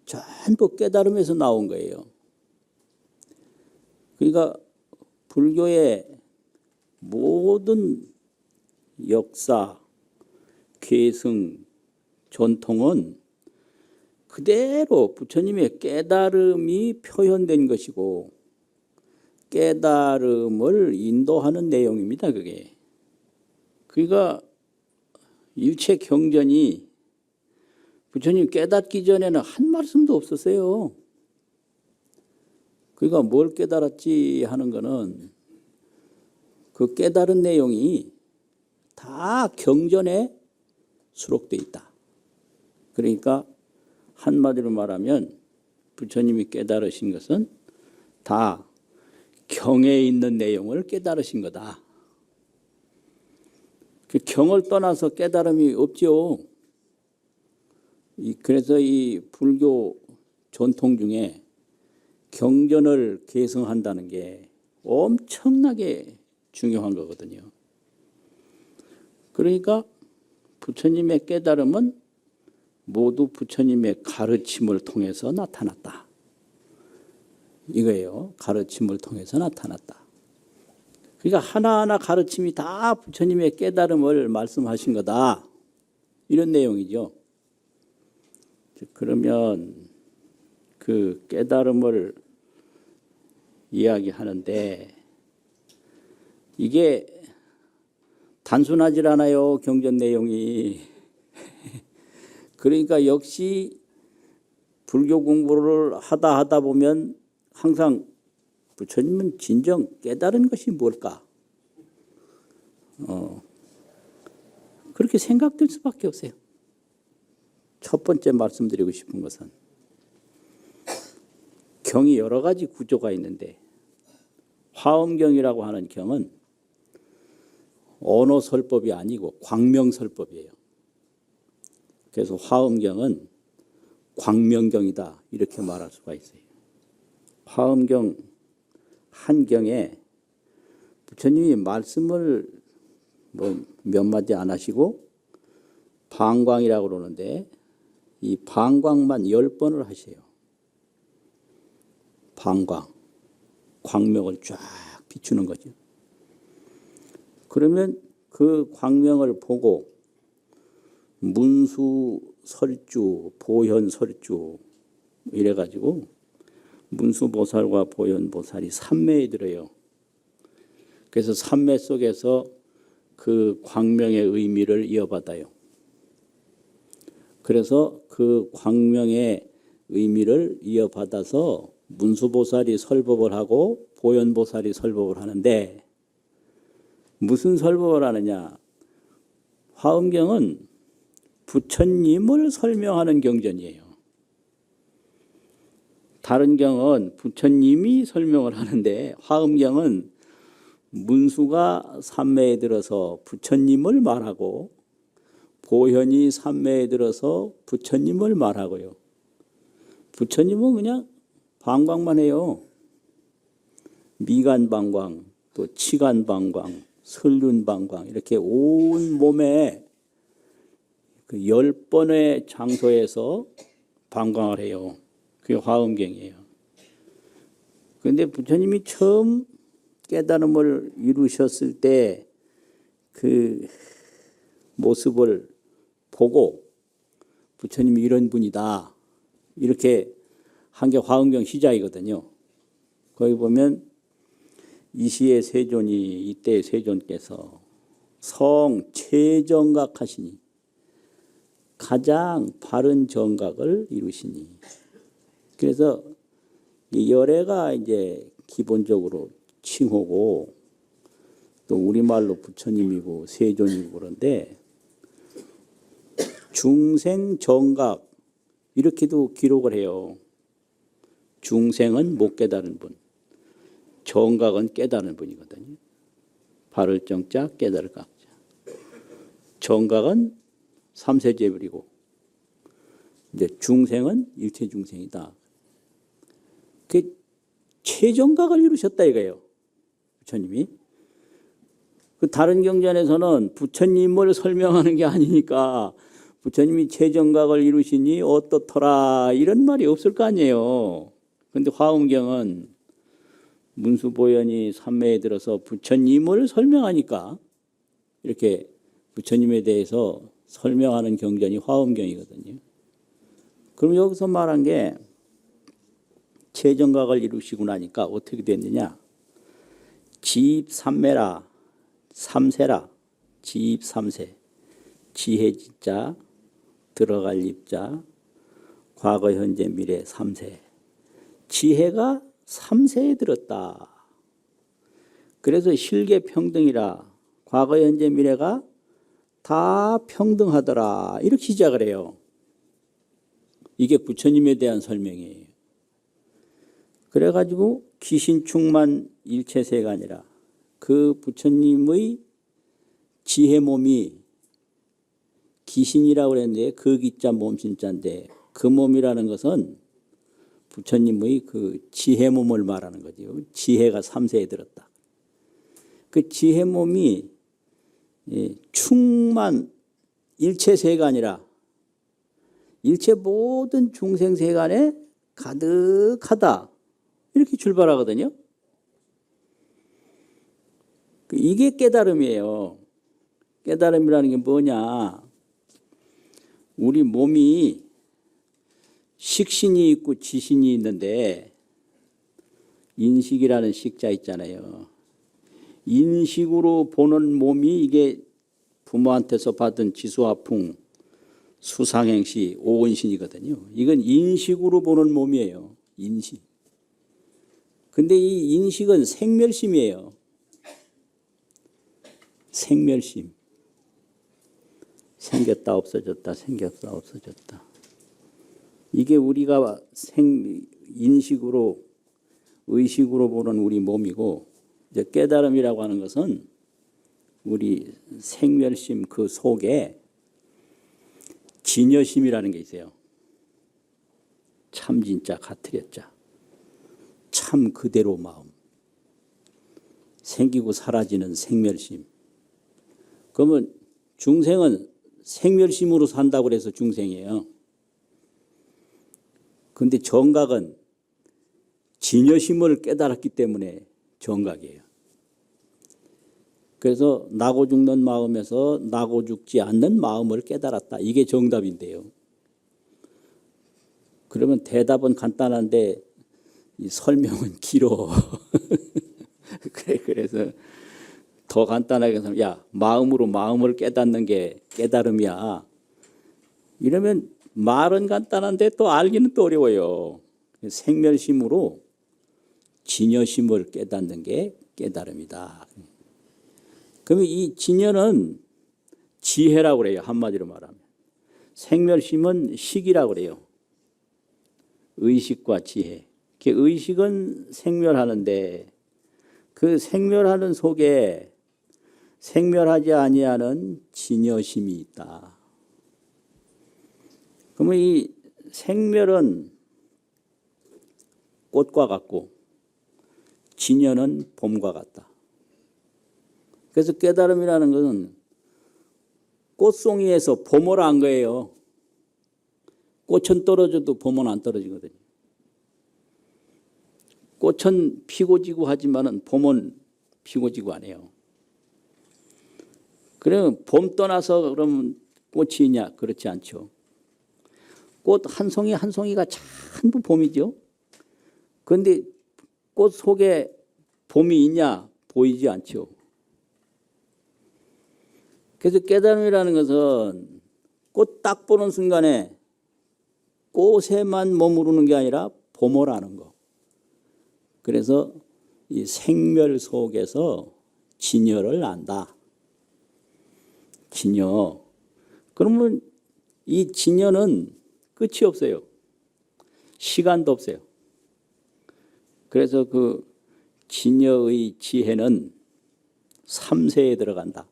전부 깨달음에서 나온 거예요. 그러니까 불교의 모든 역사, 계승, 전통은 그대로 부처님의 깨달음이 표현된 것이고 깨달음을 인도하는 내용입니다. 그게. 그러니까 일체 경전이 부처님 깨닫기 전에는 한 말씀도 없었어요. 그러니까 뭘 깨달았지 하는 거는 그 깨달은 내용이 다 경전에 수록되어 있다. 그러니까 한마디로 말하면 부처님이 깨달으신 것은 다 경에 있는 내용을 깨달으신 거다. 그 경을 떠나서 깨달음이 없죠. 그래서 이 불교 전통 중에 경전을 계승한다는 게 엄청나게 중요한 거거든요. 그러니까 부처님의 깨달음은 모두 부처님의 가르침을 통해서 나타났다. 이거예요. 가르침을 통해서 나타났다. 그러니까 하나하나 가르침이 다 부처님의 깨달음을 말씀하신 거다. 이런 내용이죠. 그러면 그 깨달음을 이야기하는데 이게 단순하질 않아요. 경전 내용이. 그러니까 역시 불교 공부를 하다 보면 항상 부처님은 진정 깨달은 것이 뭘까? 그렇게 생각될 수밖에 없어요. 첫 번째 말씀드리고 싶은 것은 경이 여러 가지 구조가 있는데 화엄경이라고 하는 경은 언어설법이 아니고 광명설법이에요. 그래서 화엄경은 광명경이다 이렇게 말할 수가 있어요. 화엄경 한 경에 부처님이 말씀을 몇 마디 안 하시고 방광이라고 그러는데 이 방광만 10번을 하세요. 방광, 광명을 쫙 비추는 거죠. 그러면 그 광명을 보고 문수, 설주, 보현, 설주 이래가지고 문수보살과 보현보살이 삼매에 들어요. 그래서 삼매 속에서 그 광명의 의미를 이어받아요. 그래서 그 광명의 의미를 이어받아서 문수보살이 설법을 하고 보현보살이 설법을 하는데 무슨 설법을 하느냐? 화엄경은 부처님을 설명하는 경전이에요. 다른 경은 부처님이 설명을 하는데 화엄경은 문수가 삼매에 들어서 부처님을 말하고 보현이 삼매에 들어서 부처님을 말하고요. 부처님은 그냥 방광만 해요. 미간방광, 또 치간방광, 설륜방광 이렇게 온 몸에 그 10번의 장소에서 방광을 해요. 그게 화엄경이에요. 그런데 부처님이 처음 깨달음을 이루셨을 때 그 모습을 보고 부처님이 이런 분이다 이렇게 한 게 화엄경 시작이거든요. 거기 보면 이시의 세존이 이때 세존께서 성 최정각 하시니 가장 바른 정각을 이루시니. 그래서 이 열애가 이제 기본적으로 칭호고 또 우리말로 부처님이고 세존이고 그런데 중생 정각 이렇게도 기록을 해요. 중생은 못 깨달은 분, 정각은 깨달은 분이거든요. 바를 정자, 깨달을 각자. 정각은 삼세제불이고 이제 중생은 일체 중생이다. 그 최정각을 이루셨다 이거예요. 부처님이. 그 다른 경전에서는 부처님을 설명하는 게 아니니까 부처님이 최정각을 이루시니 어떻더라 이런 말이 없을 거 아니에요. 그런데 화엄경은 문수보현이 삼매에 들어서 부처님을 설명하니까 이렇게 부처님에 대해서 설명하는 경전이 화엄경이거든요. 그럼 여기서 말한 게 최정각을 이루시고 나니까 어떻게 됐느냐. 지입삼매라 삼세라 지입삼세 지혜지자 들어갈 입자 과거 현재 미래 삼세 지혜가 삼세에 들었다. 그래서 실계평등이라 과거 현재 미래가 다 평등하더라 이렇게 시작을 해요. 이게 부처님에 대한 설명이에요. 그래가지고 귀신충만 일체세간이라 그 부처님의 지혜 몸이 귀신이라고 그랬는데 그 기자 몸신자인데 그 몸이라는 것은 부처님의 그 지혜 몸을 말하는 거죠. 지혜가 삼세에 들었다. 그 지혜 몸이 충만 일체세간이라 일체 모든 중생세간에 가득하다. 이렇게 출발하거든요. 이게 깨달음이에요. 깨달음이라는 게 뭐냐. 우리 몸이 식신이 있고 지신이 있는데 인식이라는 식자 있잖아요. 인식으로 보는 몸이 이게 부모한테서 받은 지수화풍 수상행시 오은신이거든요. 이건 인식으로 보는 몸이에요. 인식. 근데 이 인식은 생멸심이에요. 생멸심. 생겼다 없어졌다 생겼다 없어졌다. 이게 우리가 인식으로 의식으로 보는 우리 몸이고 이제 깨달음이라고 하는 것은 우리 생멸심 그 속에 진여심이라는 게 있어요. 참 진짜 가트렸자 참 그대로 마음 생기고 사라지는 생멸심. 그러면 중생은 생멸심으로 산다고 해서 중생이에요. 그런데 정각은 진여심을 깨달았기 때문에 정각이에요. 그래서 나고 죽는 마음에서 나고 죽지 않는 마음을 깨달았다. 이게 정답인데요. 그러면 대답은 간단한데 이 설명은 길어. 그래서 더 간단하게 해서 야 마음으로 마음을 깨닫는 게 깨달음이야. 이러면 말은 간단한데 또 알기는 또 어려워요. 생멸심으로 진여심을 깨닫는 게 깨달음이다. 그러면 이 진여는 지혜라고 그래요. 한마디로 말하면. 생멸심은 식이라고 그래요. 의식과 지혜. 의식은 생멸하는데 그 그 생멸하는 속에 생멸하지 아니하는 진여심이 있다. 그러면 이 생멸은 꽃과 같고 진여는 봄과 같다. 그래서 깨달음이라는 것은 꽃송이에서 봄을 안 거예요. 꽃은 떨어져도 봄은 안 떨어지거든요. 꽃은 피고 지고 하지만은 봄은 피고 지고 안 해요. 그러면 봄 떠나서 그러면 꽃이 있냐? 그렇지 않죠. 꽃 한 송이 한 송이가 전부 봄이죠. 그런데 꽃 속에 봄이 있냐? 보이지 않죠. 그래서 깨달음이라는 것은 꽃 딱 보는 순간에 꽃에만 머무르는 게 아니라 봄을 아는 거. 그래서 이 생멸 속에서 진여를 안다. 진여. 그러면 이 진여는 끝이 없어요. 시간도 없어요. 그래서 그 진여의 지혜는 삼세에 들어간다.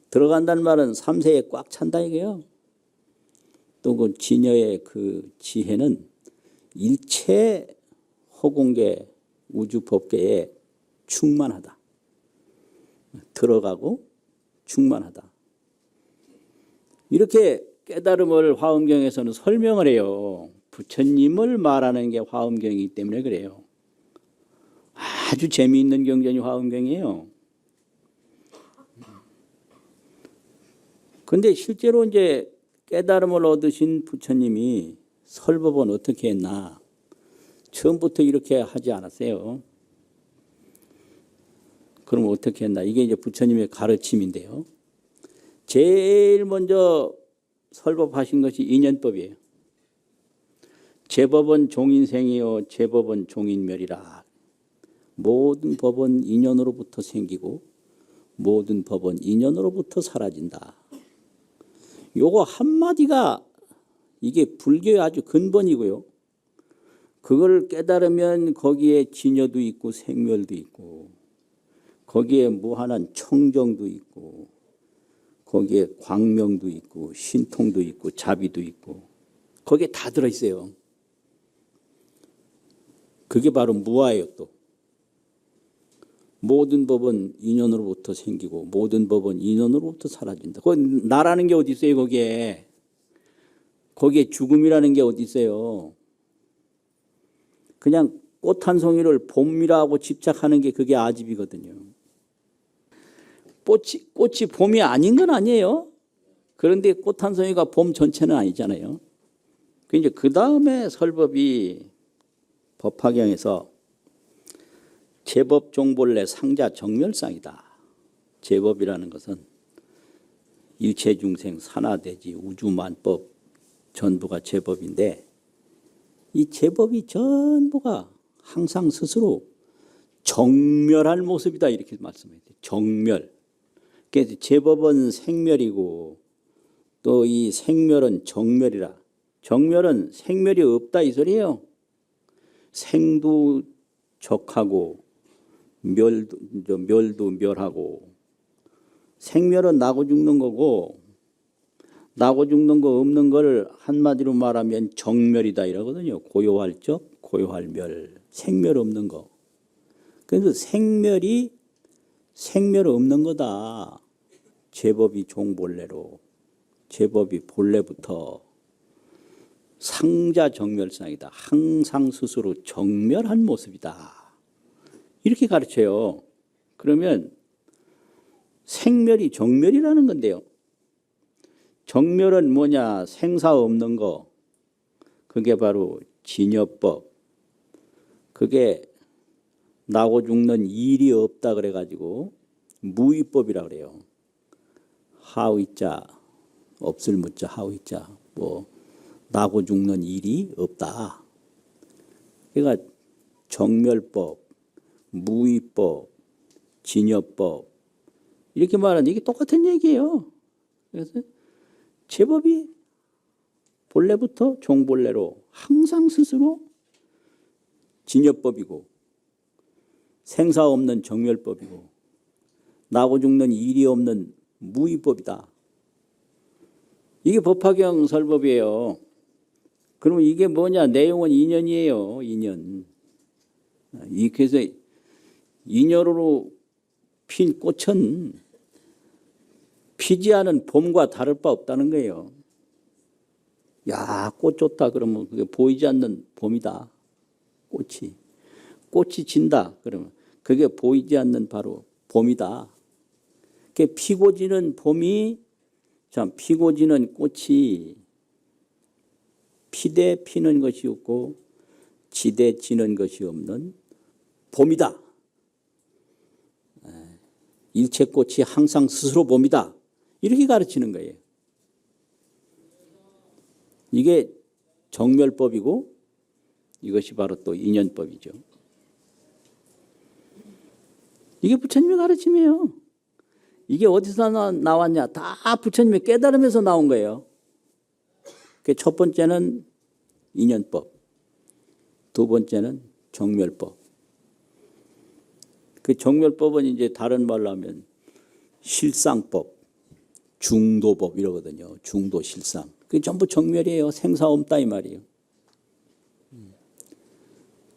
들어간다는 말은 삼세에 꽉 찬다 이게요. 또 그 진여의 그 지혜는 일체 허공계 우주 법계에 충만하다. 들어가고 충만하다. 이렇게 깨달음을 화엄경에서는 설명을 해요. 부처님을 말하는 게 화엄경이기 때문에 그래요. 아주 재미있는 경전이 화엄경이에요. 그런데 실제로 이제 깨달음을 얻으신 부처님이 설법은 어떻게 했나? 처음부터 이렇게 하지 않았어요. 그럼 어떻게 했나? 이게 이제 부처님의 가르침인데요. 제일 먼저 설법하신 것이 인연법이에요. 제법은 종인생이요 제법은 종인멸이라. 모든 법은 인연으로부터 생기고 모든 법은 인연으로부터 사라진다. 요거 한마디가 이게 불교의 아주 근본이고요. 그걸 깨달으면 거기에 진여도 있고 생멸도 있고 거기에 무한한 청정도 있고 거기에 광명도 있고 신통도 있고 자비도 있고 거기에 다 들어있어요. 그게 바로 무아예요. 또 모든 법은 인연으로부터 생기고 모든 법은 인연으로부터 사라진다. 거기 나라는 게 어디 있어요? 거기에 죽음이라는 게 어디 있어요? 그냥 꽃 한 송이를 봄이라고 집착하는 게 그게 아집이거든요. 꽃이 봄이 아닌 건 아니에요. 그런데 꽃 한 송이가 봄 전체는 아니잖아요. 그 다음에 설법이 법화경에서 제법 종본래 상자 정멸상이다. 제법이라는 것은 일체 중생 산하대지 우주만법 전부가 제법인데 이 제법이 전부가 항상 스스로 정멸할 모습이다 이렇게 말씀해요. 정멸. 그래서 제법은 생멸이고 또 이 생멸은 정멸이라. 정멸은 생멸이 없다 이 소리예요. 생도 적하고 멸도 멸하고 생멸은 나고 죽는 거고 나고 죽는 거 없는 걸 한마디로 말하면 정멸이다 이러거든요. 고요할 적, 고요할 멸, 생멸 없는 거. 그래서 생멸 없는 거다. 제법이 종본래로 제법이 본래부터 상자 정멸상이다. 항상 스스로 정멸한 모습이다. 이렇게 가르쳐요. 그러면 생멸이 정멸이라는 건데요. 정멸은 뭐냐? 생사 없는 거. 그게 바로 진여법. 그게 나고 죽는 일이 없다 그래가지고 무위법이라 그래요. 하위자, 없을 무자 하위자. 나고 죽는 일이 없다. 그러니까 정멸법, 무위법, 진여법 이렇게 말하는 이게 똑같은 얘기예요. 그래서 제법이 본래부터 종본래로 항상 스스로 진여법이고 생사 없는 정멸법이고 나고 죽는 일이 없는 무위법이다. 이게 법화경 설법이에요. 그러면 이게 뭐냐? 내용은 인연이에요. 인연. 그래서 인연으로 핀 꽃은 피지 않은 봄과 다를 바 없다는 거예요. 야, 꽃 좋다 그러면 그게 보이지 않는 봄이다. 꽃이 진다 그러면 그게 보이지 않는 바로 봄이다. 그 피고 지는 봄이 참 피고 지는 꽃이 피대 피는 것이 없고 지대 지는 것이 없는 봄이다. 일체꽃이 항상 스스로 봄이다. 이렇게 가르치는 거예요. 이게 정멸법이고 이것이 바로 또 인연법이죠. 이게 부처님의 가르침이에요. 이게 어디서 나왔냐? 다 부처님의 깨달음에서 나온 거예요. 첫 번째는 인연법, 두 번째는 정멸법. 그 정멸법은 이제 다른 말로 하면 실상법, 중도법 이러거든요. 중도 실상. 그게 전부 정멸이에요. 생사 없다 이 말이에요.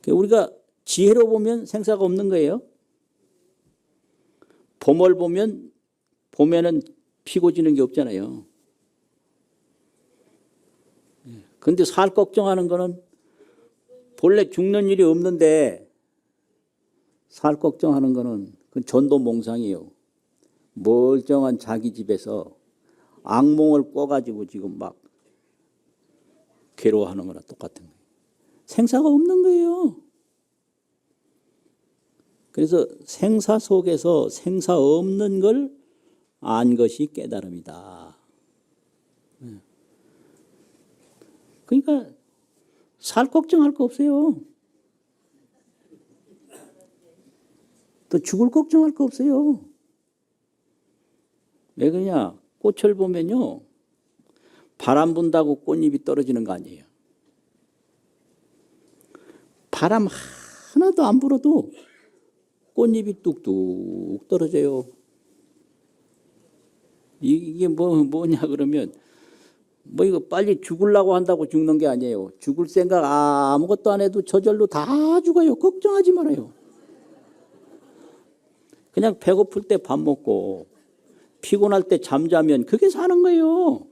우리가 지혜로 보면 생사가 없는 거예요. 봄을 보면 봄에는 피고 지는 게 없잖아요. 그런데 살 걱정하는 거는 본래 죽는 일이 없는데 살 걱정하는 거는 그건 전도몽상이에요. 멀쩡한 자기 집에서 악몽을 꿔가지고 지금 막 괴로워하는 거나 똑같은 거예요. 생사가 없는 거예요. 그래서 생사 속에서 생사 없는 걸 안 것이 깨달음이다. 그러니까 살 걱정할 거 없어요. 또 죽을 걱정할 거 없어요. 왜 그러냐? 꽃을 보면요. 바람 분다고 꽃잎이 떨어지는 거 아니에요. 바람 하나도 안 불어도 꽃잎이 뚝뚝 떨어져요. 이게 뭐냐 그러면 이거 빨리 죽으려고 한다고 죽는 게 아니에요. 죽을 생각 아무것도 안 해도 저절로 다 죽어요. 걱정하지 말아요. 그냥 배고플 때 밥 먹고 피곤할 때 잠자면 그게 사는 거예요.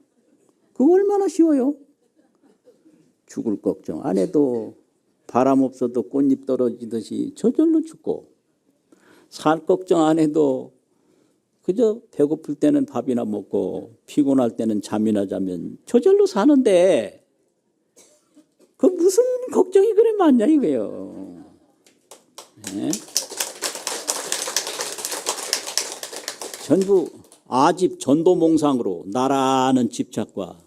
그거 얼마나 쉬워요. 죽을 걱정 안 해도 바람 없어도 꽃잎 떨어지듯이 저절로 죽고 살 걱정 안 해도 그저 배고플 때는 밥이나 먹고 피곤할 때는 잠이나 자면 저절로 사는데 그 무슨 걱정이 그래 많냐 이거예요. 네? 전부 아집 전도몽상으로 나라는 집착과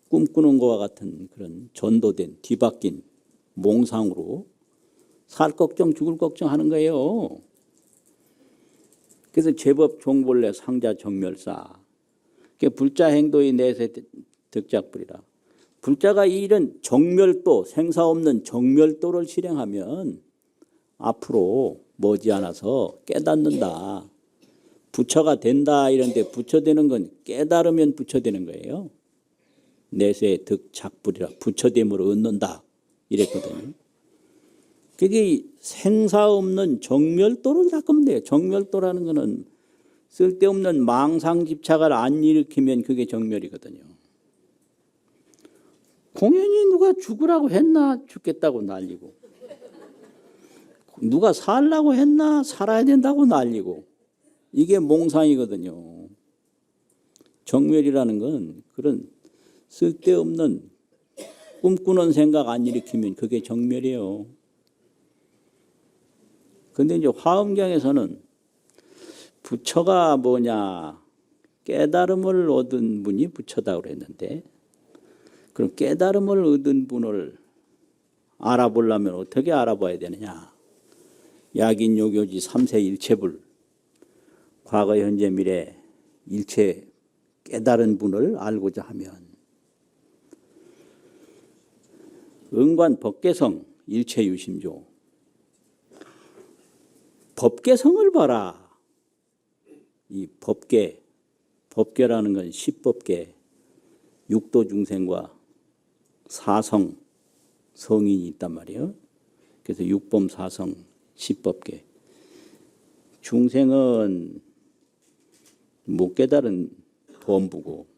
꿈꾸는 것과 같은 그런 전도된 뒤바뀐 몽상으로 살 걱정 죽을 걱정하는 거예요. 그래서 제법 종본래 상자 정멸사. 불자 행도의 내세 득작불이라. 불자가 이런 정멸도 생사 없는 정멸도를 실행하면 앞으로 머지않아서 깨닫는다. 부처가 된다 이런데 부처되는 건 깨달으면 부처되는 거예요. 내세 득작불이라. 부처됨으로 얻는다 이랬거든요. 그게 생사 없는 정멸도를 닦으면 돼요. 정멸도라는 거는 쓸데없는 망상집착을 안 일으키면 그게 정멸이거든요. 공연히 누가 죽으라고 했나 죽겠다고 난리고 누가 살라고 했나 살아야 된다고 난리고 이게 몽상이거든요. 정멸이라는 건 그런 쓸데없는 꿈꾸는 생각 안 일으키면 그게 정멸이에요. 그런데 이제 화엄경에서는 부처가 뭐냐 깨달음을 얻은 분이 부처다 그랬는데 그럼 깨달음을 얻은 분을 알아보려면 어떻게 알아봐야 되느냐? 약인요교지 3세 일체불 과거 현재 미래 일체 깨달은 분을 알고자 하면 응관 법계성 일체유심조 법계성을 봐라. 이 법계라는 건 십법계, 육도 중생과 사성, 성인이 있단 말이에요. 그래서 육범, 사성, 십법계. 중생은 못 깨달은 범부고,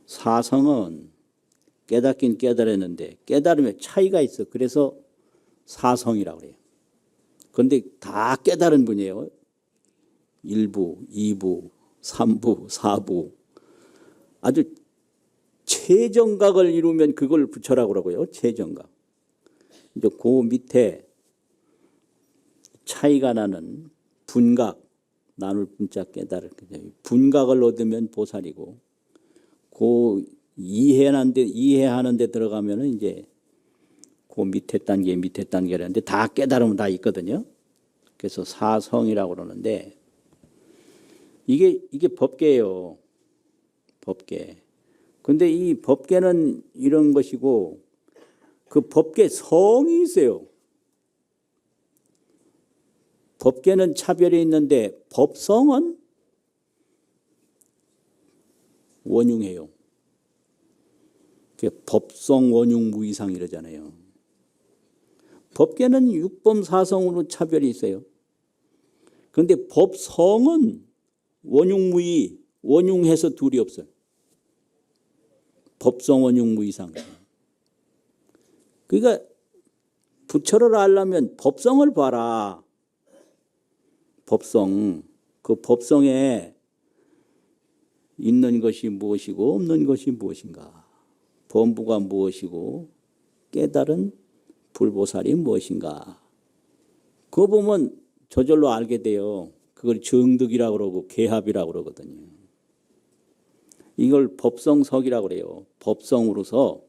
사성은 깨닫긴 깨달았는데 깨달음에 차이가 있어. 그래서 사성이라고 그래요. 그런데 다 깨달은 분이에요. 1부, 2부, 3부, 4부. 아주 최정각을 이루면 그걸 부처라고 그러고요. 최정각. 이제 그 밑에 차이가 나는 분각, 나눌 분자 깨달을. 분각을 얻으면 보살이고, 그 이해하는 데 들어가면은 이제 그 밑에 단계라는데 다 깨달으면 다 있거든요. 그래서 사성이라고 그러는데 이게 법계예요. 법계. 근데 이 법계는 이런 것이고 그 법계 성이 있어요. 법계는 차별이 있는데 법성은 원흉해요. 법성 원흉 무이상 이러잖아요. 법계는 육범 사성으로 차별이 있어요. 그런데 법성은 원흉 무이, 원흉해서 둘이 없어요. 법성 원흉 무이상. 그러니까 부처를 알려면 법성을 봐라. 법성. 그 법성에 있는 것이 무엇이고 없는 것이 무엇인가. 범부가 무엇이고 깨달은 불보살이 무엇인가. 그거 보면 저절로 알게 돼요. 그걸 정득이라고 그러고 개합이라고 그러거든요. 이걸 법성석이라고 그래요. 법성으로서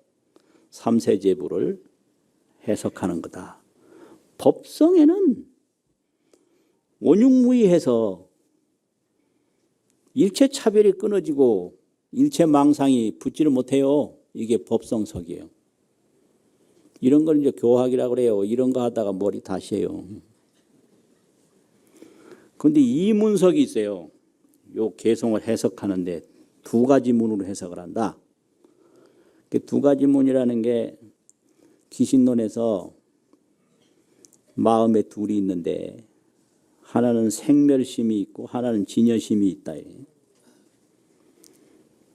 삼세제부를 해석하는 거다. 법성에는 원흉무이해서 일체 차별이 끊어지고 일체 망상이 붙지를 못해요. 이게 법성석이에요. 이런 걸 이제 교학이라고 그래요. 이런 거 하다가 머리 다시해요. 그런데 이문석이 있어요. 요 개성을 해석하는데 두 가지 문으로 해석을 한다. 그 두 가지 문이라는 게 기신론에서 마음에 둘이 있는데 하나는 생멸심이 있고 하나는 진여심이 있다.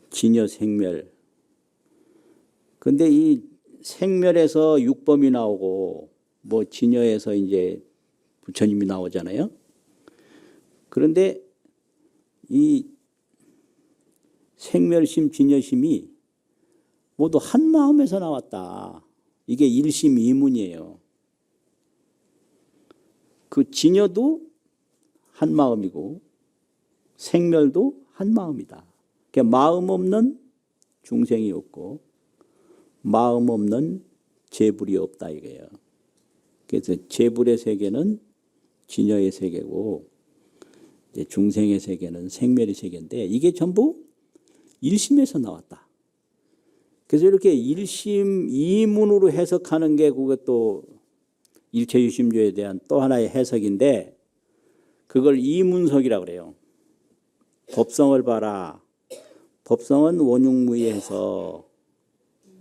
진여 생멸. 근데 이 생멸에서 육범이 나오고 뭐 진여에서 이제 부처님이 나오잖아요. 그런데 이 생멸심, 진여심이 모두 한 마음에서 나왔다. 이게 일심이문이에요. 그 진여도 한 마음이고 생멸도 한 마음이다. 그러니까 마음 없는 중생이 없고 마음 없는 재불이 없다 이거예요. 그래서 재불의 세계는 진여의 세계고 이제 중생의 세계는 생멸의 세계인데 이게 전부 일심에서 나왔다. 그래서 이렇게 일심 이문으로 해석하는 게 그것도 일체유심조에 대한 또 하나의 해석인데 그걸 이문석이라고 그래요. 법성을 봐라. 법성은 원흉무이해서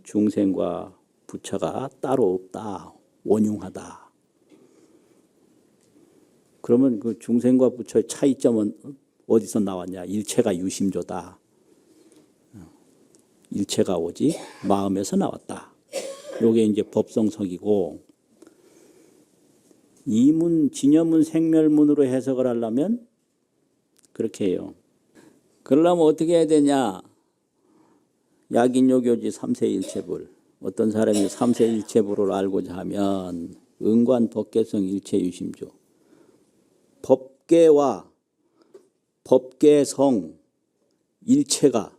중생과 부처가 따로 없다. 원흉하다. 그러면 그 중생과 부처의 차이점은 어디서 나왔냐? 일체가 유심조다. 일체가 오직 마음에서 나왔다. 요게 이제 법성석이고 이문, 진여문, 생멸문으로 해석을 하려면 그렇게 해요. 그러려면 어떻게 해야 되냐? 약인요교지 삼세일체불. 어떤 사람이 삼세일체불을 알고자 하면 은관, 법계성, 일체유심조. 법계와 법계성, 일체가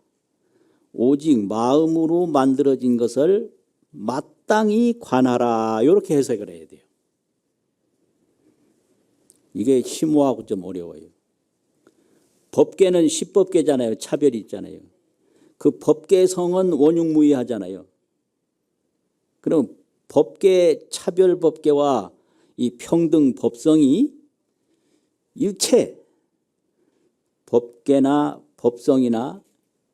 오직 마음으로 만들어진 것을 마땅히 관하라. 이렇게 해석을 해야 돼요. 이게 심오하고 좀 어려워요. 법계는 십법계잖아요. 차별이 있잖아요. 그 법계성은 원흉무이하잖아요. 그럼 법계, 차별법계와 이 평등 법성이 일체 법계나 법성이나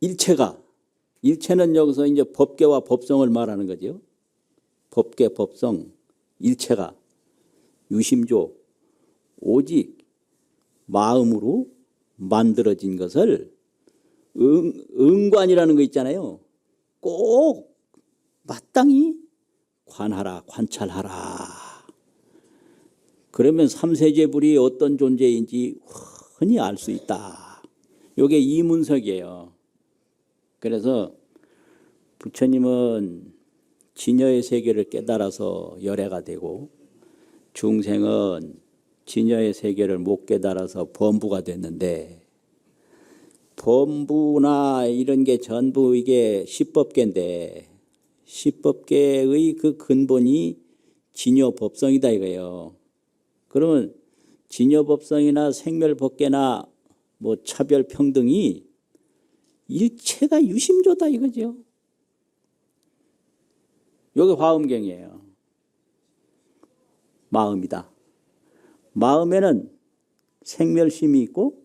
일체는 여기서 이제 법계와 법성을 말하는 거죠. 법계, 법성, 일체가 유심조 오직 마음으로 만들어진 것을 응관이라는 거 있잖아요. 꼭 마땅히 관하라, 관찰하라. 그러면 삼세제불이 어떤 존재인지 흔히 알 수 있다. 이게 이문석이에요. 그래서 부처님은 진여의 세계를 깨달아서 열애가 되고 중생은 진여의 세계를 못 깨달아서 범부가 됐는데 범부나 이런 게 전부 이게 십법계인데 십법계의 그 근본이 진여법성이다 이거예요. 그러면 진여법성이나 생멸법계나 뭐 차별평등이 일체가 유심조다 이거죠. 여기 화엄경이에요. 마음이다. 마음에는 생멸심이 있고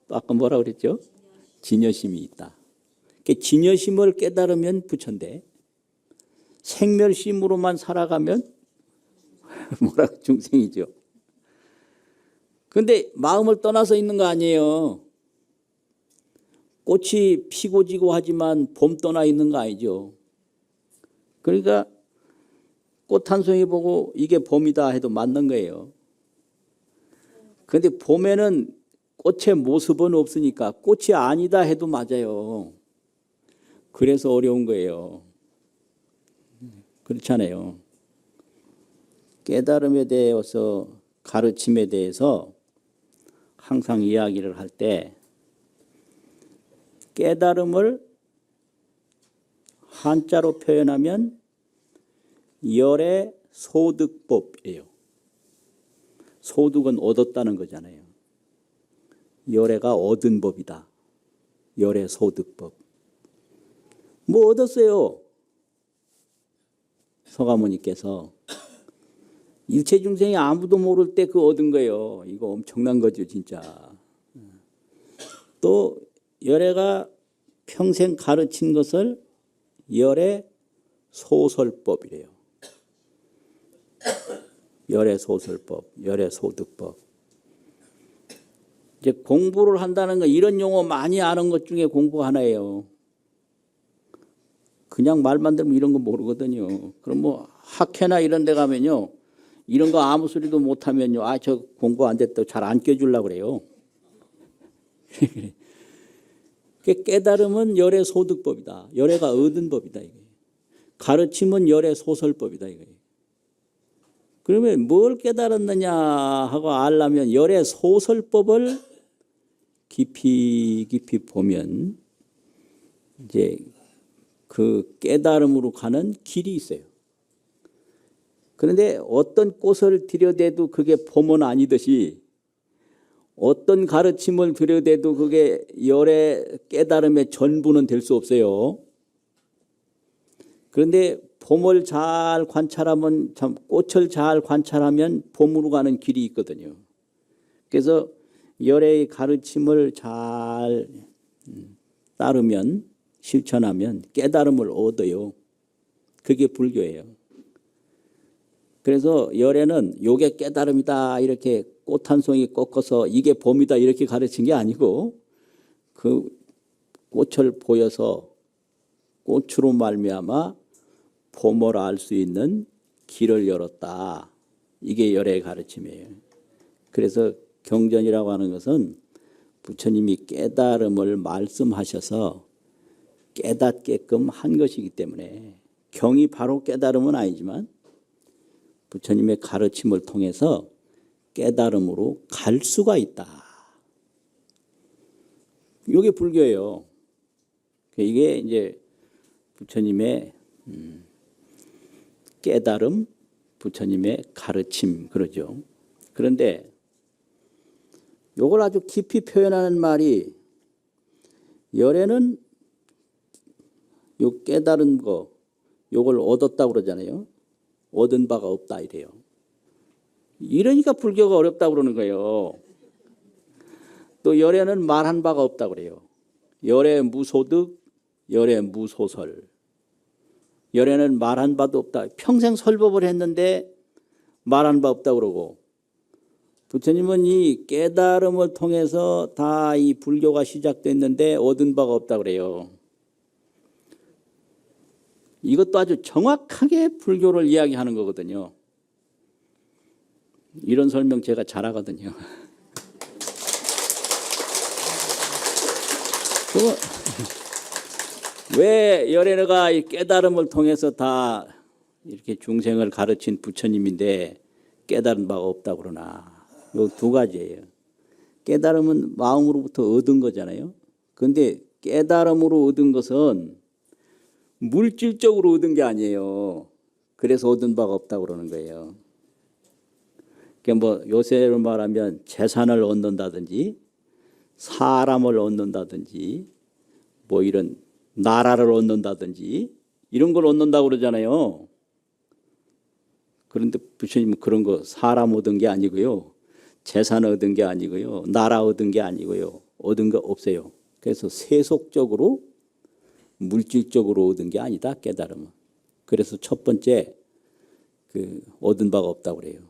또 아까 뭐라 그랬죠? 진여심이 있다. 진여심을 깨달으면 부처인데 생멸심으로만 살아가면 뭐라 중생이죠. 그런데 마음을 떠나서 있는 거 아니에요. 꽃이 피고 지고 하지만 봄 떠나 있는 거 아니죠. 그러니까 꽃 한 송이 보고 이게 봄이다 해도 맞는 거예요. 그런데 봄에는 꽃의 모습은 없으니까 꽃이 아니다 해도 맞아요. 그래서 어려운 거예요. 그렇잖아요. 깨달음에 대해서 가르침에 대해서 항상 이야기를 할 때 깨달음을 한자로 표현하면 열의 소득법이에요. 소득은 얻었다는 거잖아요. 열애가 얻은 법이다. 열의 소득법. 뭐 얻었어요? 서가모니께서 일체 중생이 아무도 모를 때 그 얻은 거예요. 이거 엄청난 거죠, 진짜. 또 열애가 평생 가르친 것을 열의 소설법이래요. 열의 소설법, 열의 소득법. 이제 공부를 한다는 거 이런 용어 많이 아는 것 중에 공부 하나예요. 그냥 말만 들으면 이런 거 모르거든요. 그럼 뭐 학회나 이런 데 가면요. 이런 거 아무 소리도 못하면요. 아, 저 공부 안 됐다고 잘 안 껴주려고 그래요. 깨달음은 열의 소득법이다. 열애가 얻은 법이다. 이게. 가르침은 열의 소설법이다. 이게. 그러면 뭘 깨달았느냐 하고 알려면 열의 소설법을 깊이 보면 이제 그 깨달음으로 가는 길이 있어요. 그런데 어떤 꽃을 들여대도 그게 봄은 아니듯이 어떤 가르침을 들여대도 그게 열의 깨달음의 전부는 될 수 없어요. 그런데 봄을 잘 관찰하면 꽃을 잘 관찰하면 봄으로 가는 길이 있거든요. 그래서 열의 가르침을 잘 따르면 실천하면 깨달음을 얻어요. 그게 불교예요. 그래서 열애는 요게 깨달음이다 이렇게 꽃 한 송이 꺾어서 이게 봄이다 이렇게 가르친 게 아니고 그 꽃을 보여서 꽃으로 말미암아 봄을 알 수 있는 길을 열었다. 이게 열애의 가르침이에요. 그래서 경전이라고 하는 것은 부처님이 깨달음을 말씀하셔서 깨닫게끔 한 것이기 때문에 경이 바로 깨달음은 아니지만 부처님의 가르침을 통해서 깨달음으로 갈 수가 있다. 이게 불교예요. 이게 이제 부처님의 깨달음, 부처님의 가르침 그러죠. 그런데 이걸 아주 깊이 표현하는 말이 열애는 요 깨달은 거 요걸 얻었다고 그러잖아요. 얻은 바가 없다 이래요. 이러니까 불교가 어렵다고 그러는 거예요. 또 열애는 말한 바가 없다고 그래요. 열애 무소득, 열애 무소설. 열애는 말한 바도 없다. 평생 설법을 했는데 말한 바 없다고 그러고, 부처님은 이 깨달음을 통해서 다 이 불교가 시작됐는데 얻은 바가 없다고 그래요. 이것도 아주 정확하게 불교를 이야기하는 거거든요. 이런 설명 제가 잘하거든요. 왜 열애가 깨달음을 통해서 다 이렇게 중생을 가르친 부처님인데 깨달은 바가 없다고 그러나? 요 두 가지예요. 깨달음은 마음으로부터 얻은 거잖아요. 그런데 깨달음으로 얻은 것은 물질적으로 얻은 게 아니에요. 그래서 얻은 바가 없다고 그러는 거예요. 그러니까 뭐 요새로 말하면 재산을 얻는다든지 사람을 얻는다든지 뭐 이런 나라를 얻는다든지 이런 걸 얻는다고 그러잖아요. 그런데 부처님은 그런 거 사람 얻은 게 아니고요. 재산 얻은 게 아니고요. 나라 얻은 게 아니고요. 얻은 거 없어요. 그래서 세속적으로 물질적으로 얻은 게 아니다, 깨달음은. 그래서 첫 번째 얻은 바가 없다고 그래요.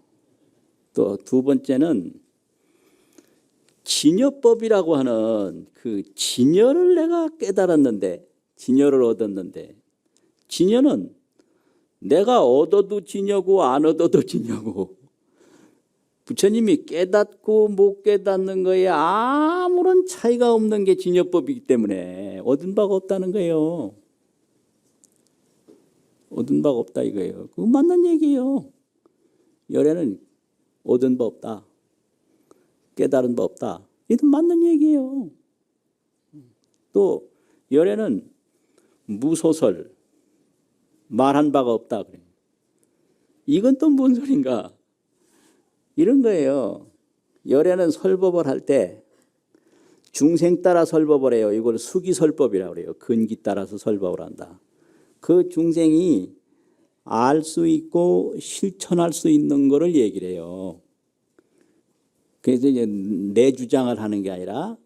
또 두 번째는 진여법이라고 하는 그 진여를 내가 깨달았는데, 진여를 얻었는데, 진여는 내가 얻어도 진여고 안 얻어도 진여고, 부처님이 깨닫고 못 깨닫는 거에 아무런 차이가 없는 게 진여법이기 때문에 얻은 바가 없다는 거예요. 얻은 바가 없다 이거예요. 그거 맞는 얘기예요. 열애는 얻은 바 없다, 깨달은 바 없다, 이건 맞는 얘기예요. 또 열애는 무소설, 말한 바가 없다 그래요. 이건 또 뭔 소린가? 이런 거예요. 열애는 설법을 할 때 중생 따라 설법을 해요. 이걸 수기설법이라고 그래요. 근기 따라서 설법을 한다. 그 중생이 알 수 있고 실천할 수 있는 거를 얘기를 해요. 그래서 이제 내 주장을 하는 게 아니라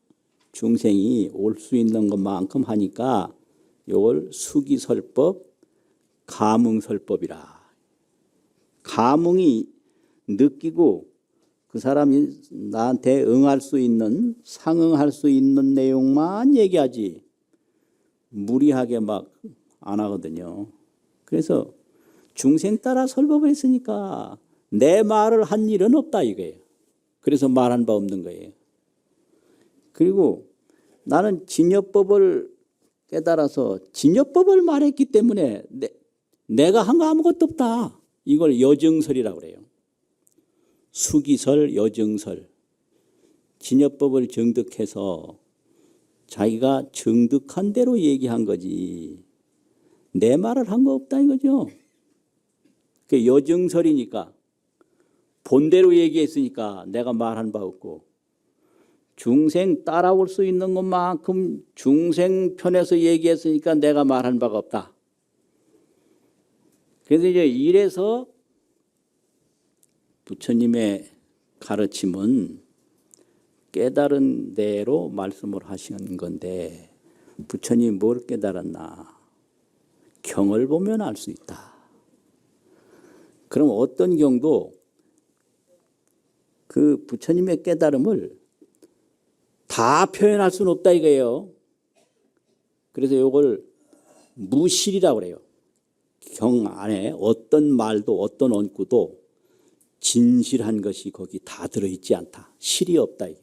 중생이 올 수 있는 것만큼 하니까 이걸 수기설법, 감응설법이라. 감응이 느끼고 그 사람이 나한테 응할 수 있는, 상응할 수 있는 내용만 얘기하지 무리하게 막 안 하거든요. 그래서 중생 따라 설법을 했으니까 내 말을 한 일은 없다 이거예요. 그래서 말한 바 없는 거예요. 그리고 나는 진여법을 깨달아서 진여법을 말했기 때문에 내가 한 거 아무것도 없다. 이걸 여증설이라고 그래요. 수기설, 여증설. 진여법을 정득해서 자기가 정득한 대로 얘기한 거지 내 말을 한 거 없다 이거죠. 그 여증설이니까 본대로 얘기했으니까 내가 말한 바 없고, 중생 따라올 수 있는 것만큼 중생 편에서 얘기했으니까 내가 말한 바가 없다. 그래서 이제 이래서 부처님의 가르침은 깨달은 대로 말씀을 하시는 건데, 부처님이 뭘 깨달았나? 경을 보면 알 수 있다. 그럼 어떤 경도 그 부처님의 깨달음을 다 표현할 수는 없다 이거예요. 그래서 이걸 무실이라고 그래요. 경 안에 어떤 말도 어떤 언구도 진실한 것이 거기 다 들어있지 않다. 실이 없다 이게.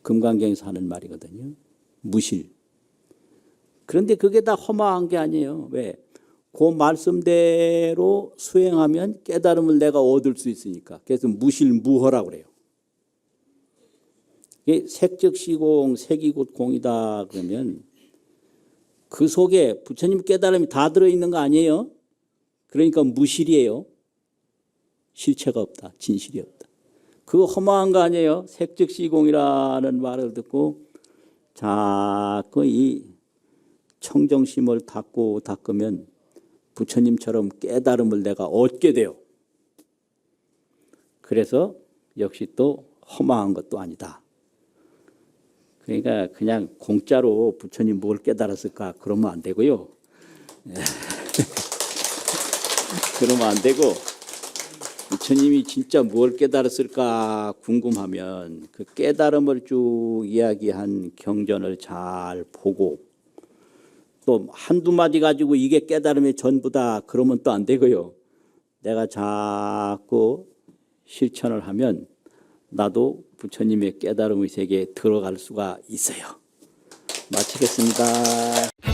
금강경에서 하는 말이거든요. 무실. 그런데 그게 다 허망한 게 아니에요. 왜? 그 말씀대로 수행하면 깨달음을 내가 얻을 수 있으니까. 그래서 무실무허라고 그래요. 색즉시공, 색이 곧 공이다 그러면 그 속에 부처님 깨달음이 다 들어있는 거 아니에요? 그러니까 무실이에요. 실체가 없다. 진실이 없다. 그거 허망한 거 아니에요? 색즉시공이라는 말을 듣고 자꾸 이 청정심을 닦으면 부처님처럼 깨달음을 내가 얻게 돼요. 그래서 역시 또 허망한 것도 아니다. 그러니까 그냥 공짜로 부처님 뭘 깨달았을까 그러면 안 되고요. 그러면 안 되고 부처님이 진짜 뭘 깨달았을까 궁금하면 그 깨달음을 쭉 이야기한 경전을 잘 보고 또 한두 마디 가지고 이게 깨달음의 전부다 그러면 또 안 되고요. 내가 자꾸 실천을 하면 나도 부처님의 깨달음의 세계에 들어갈 수가 있어요. 마치겠습니다.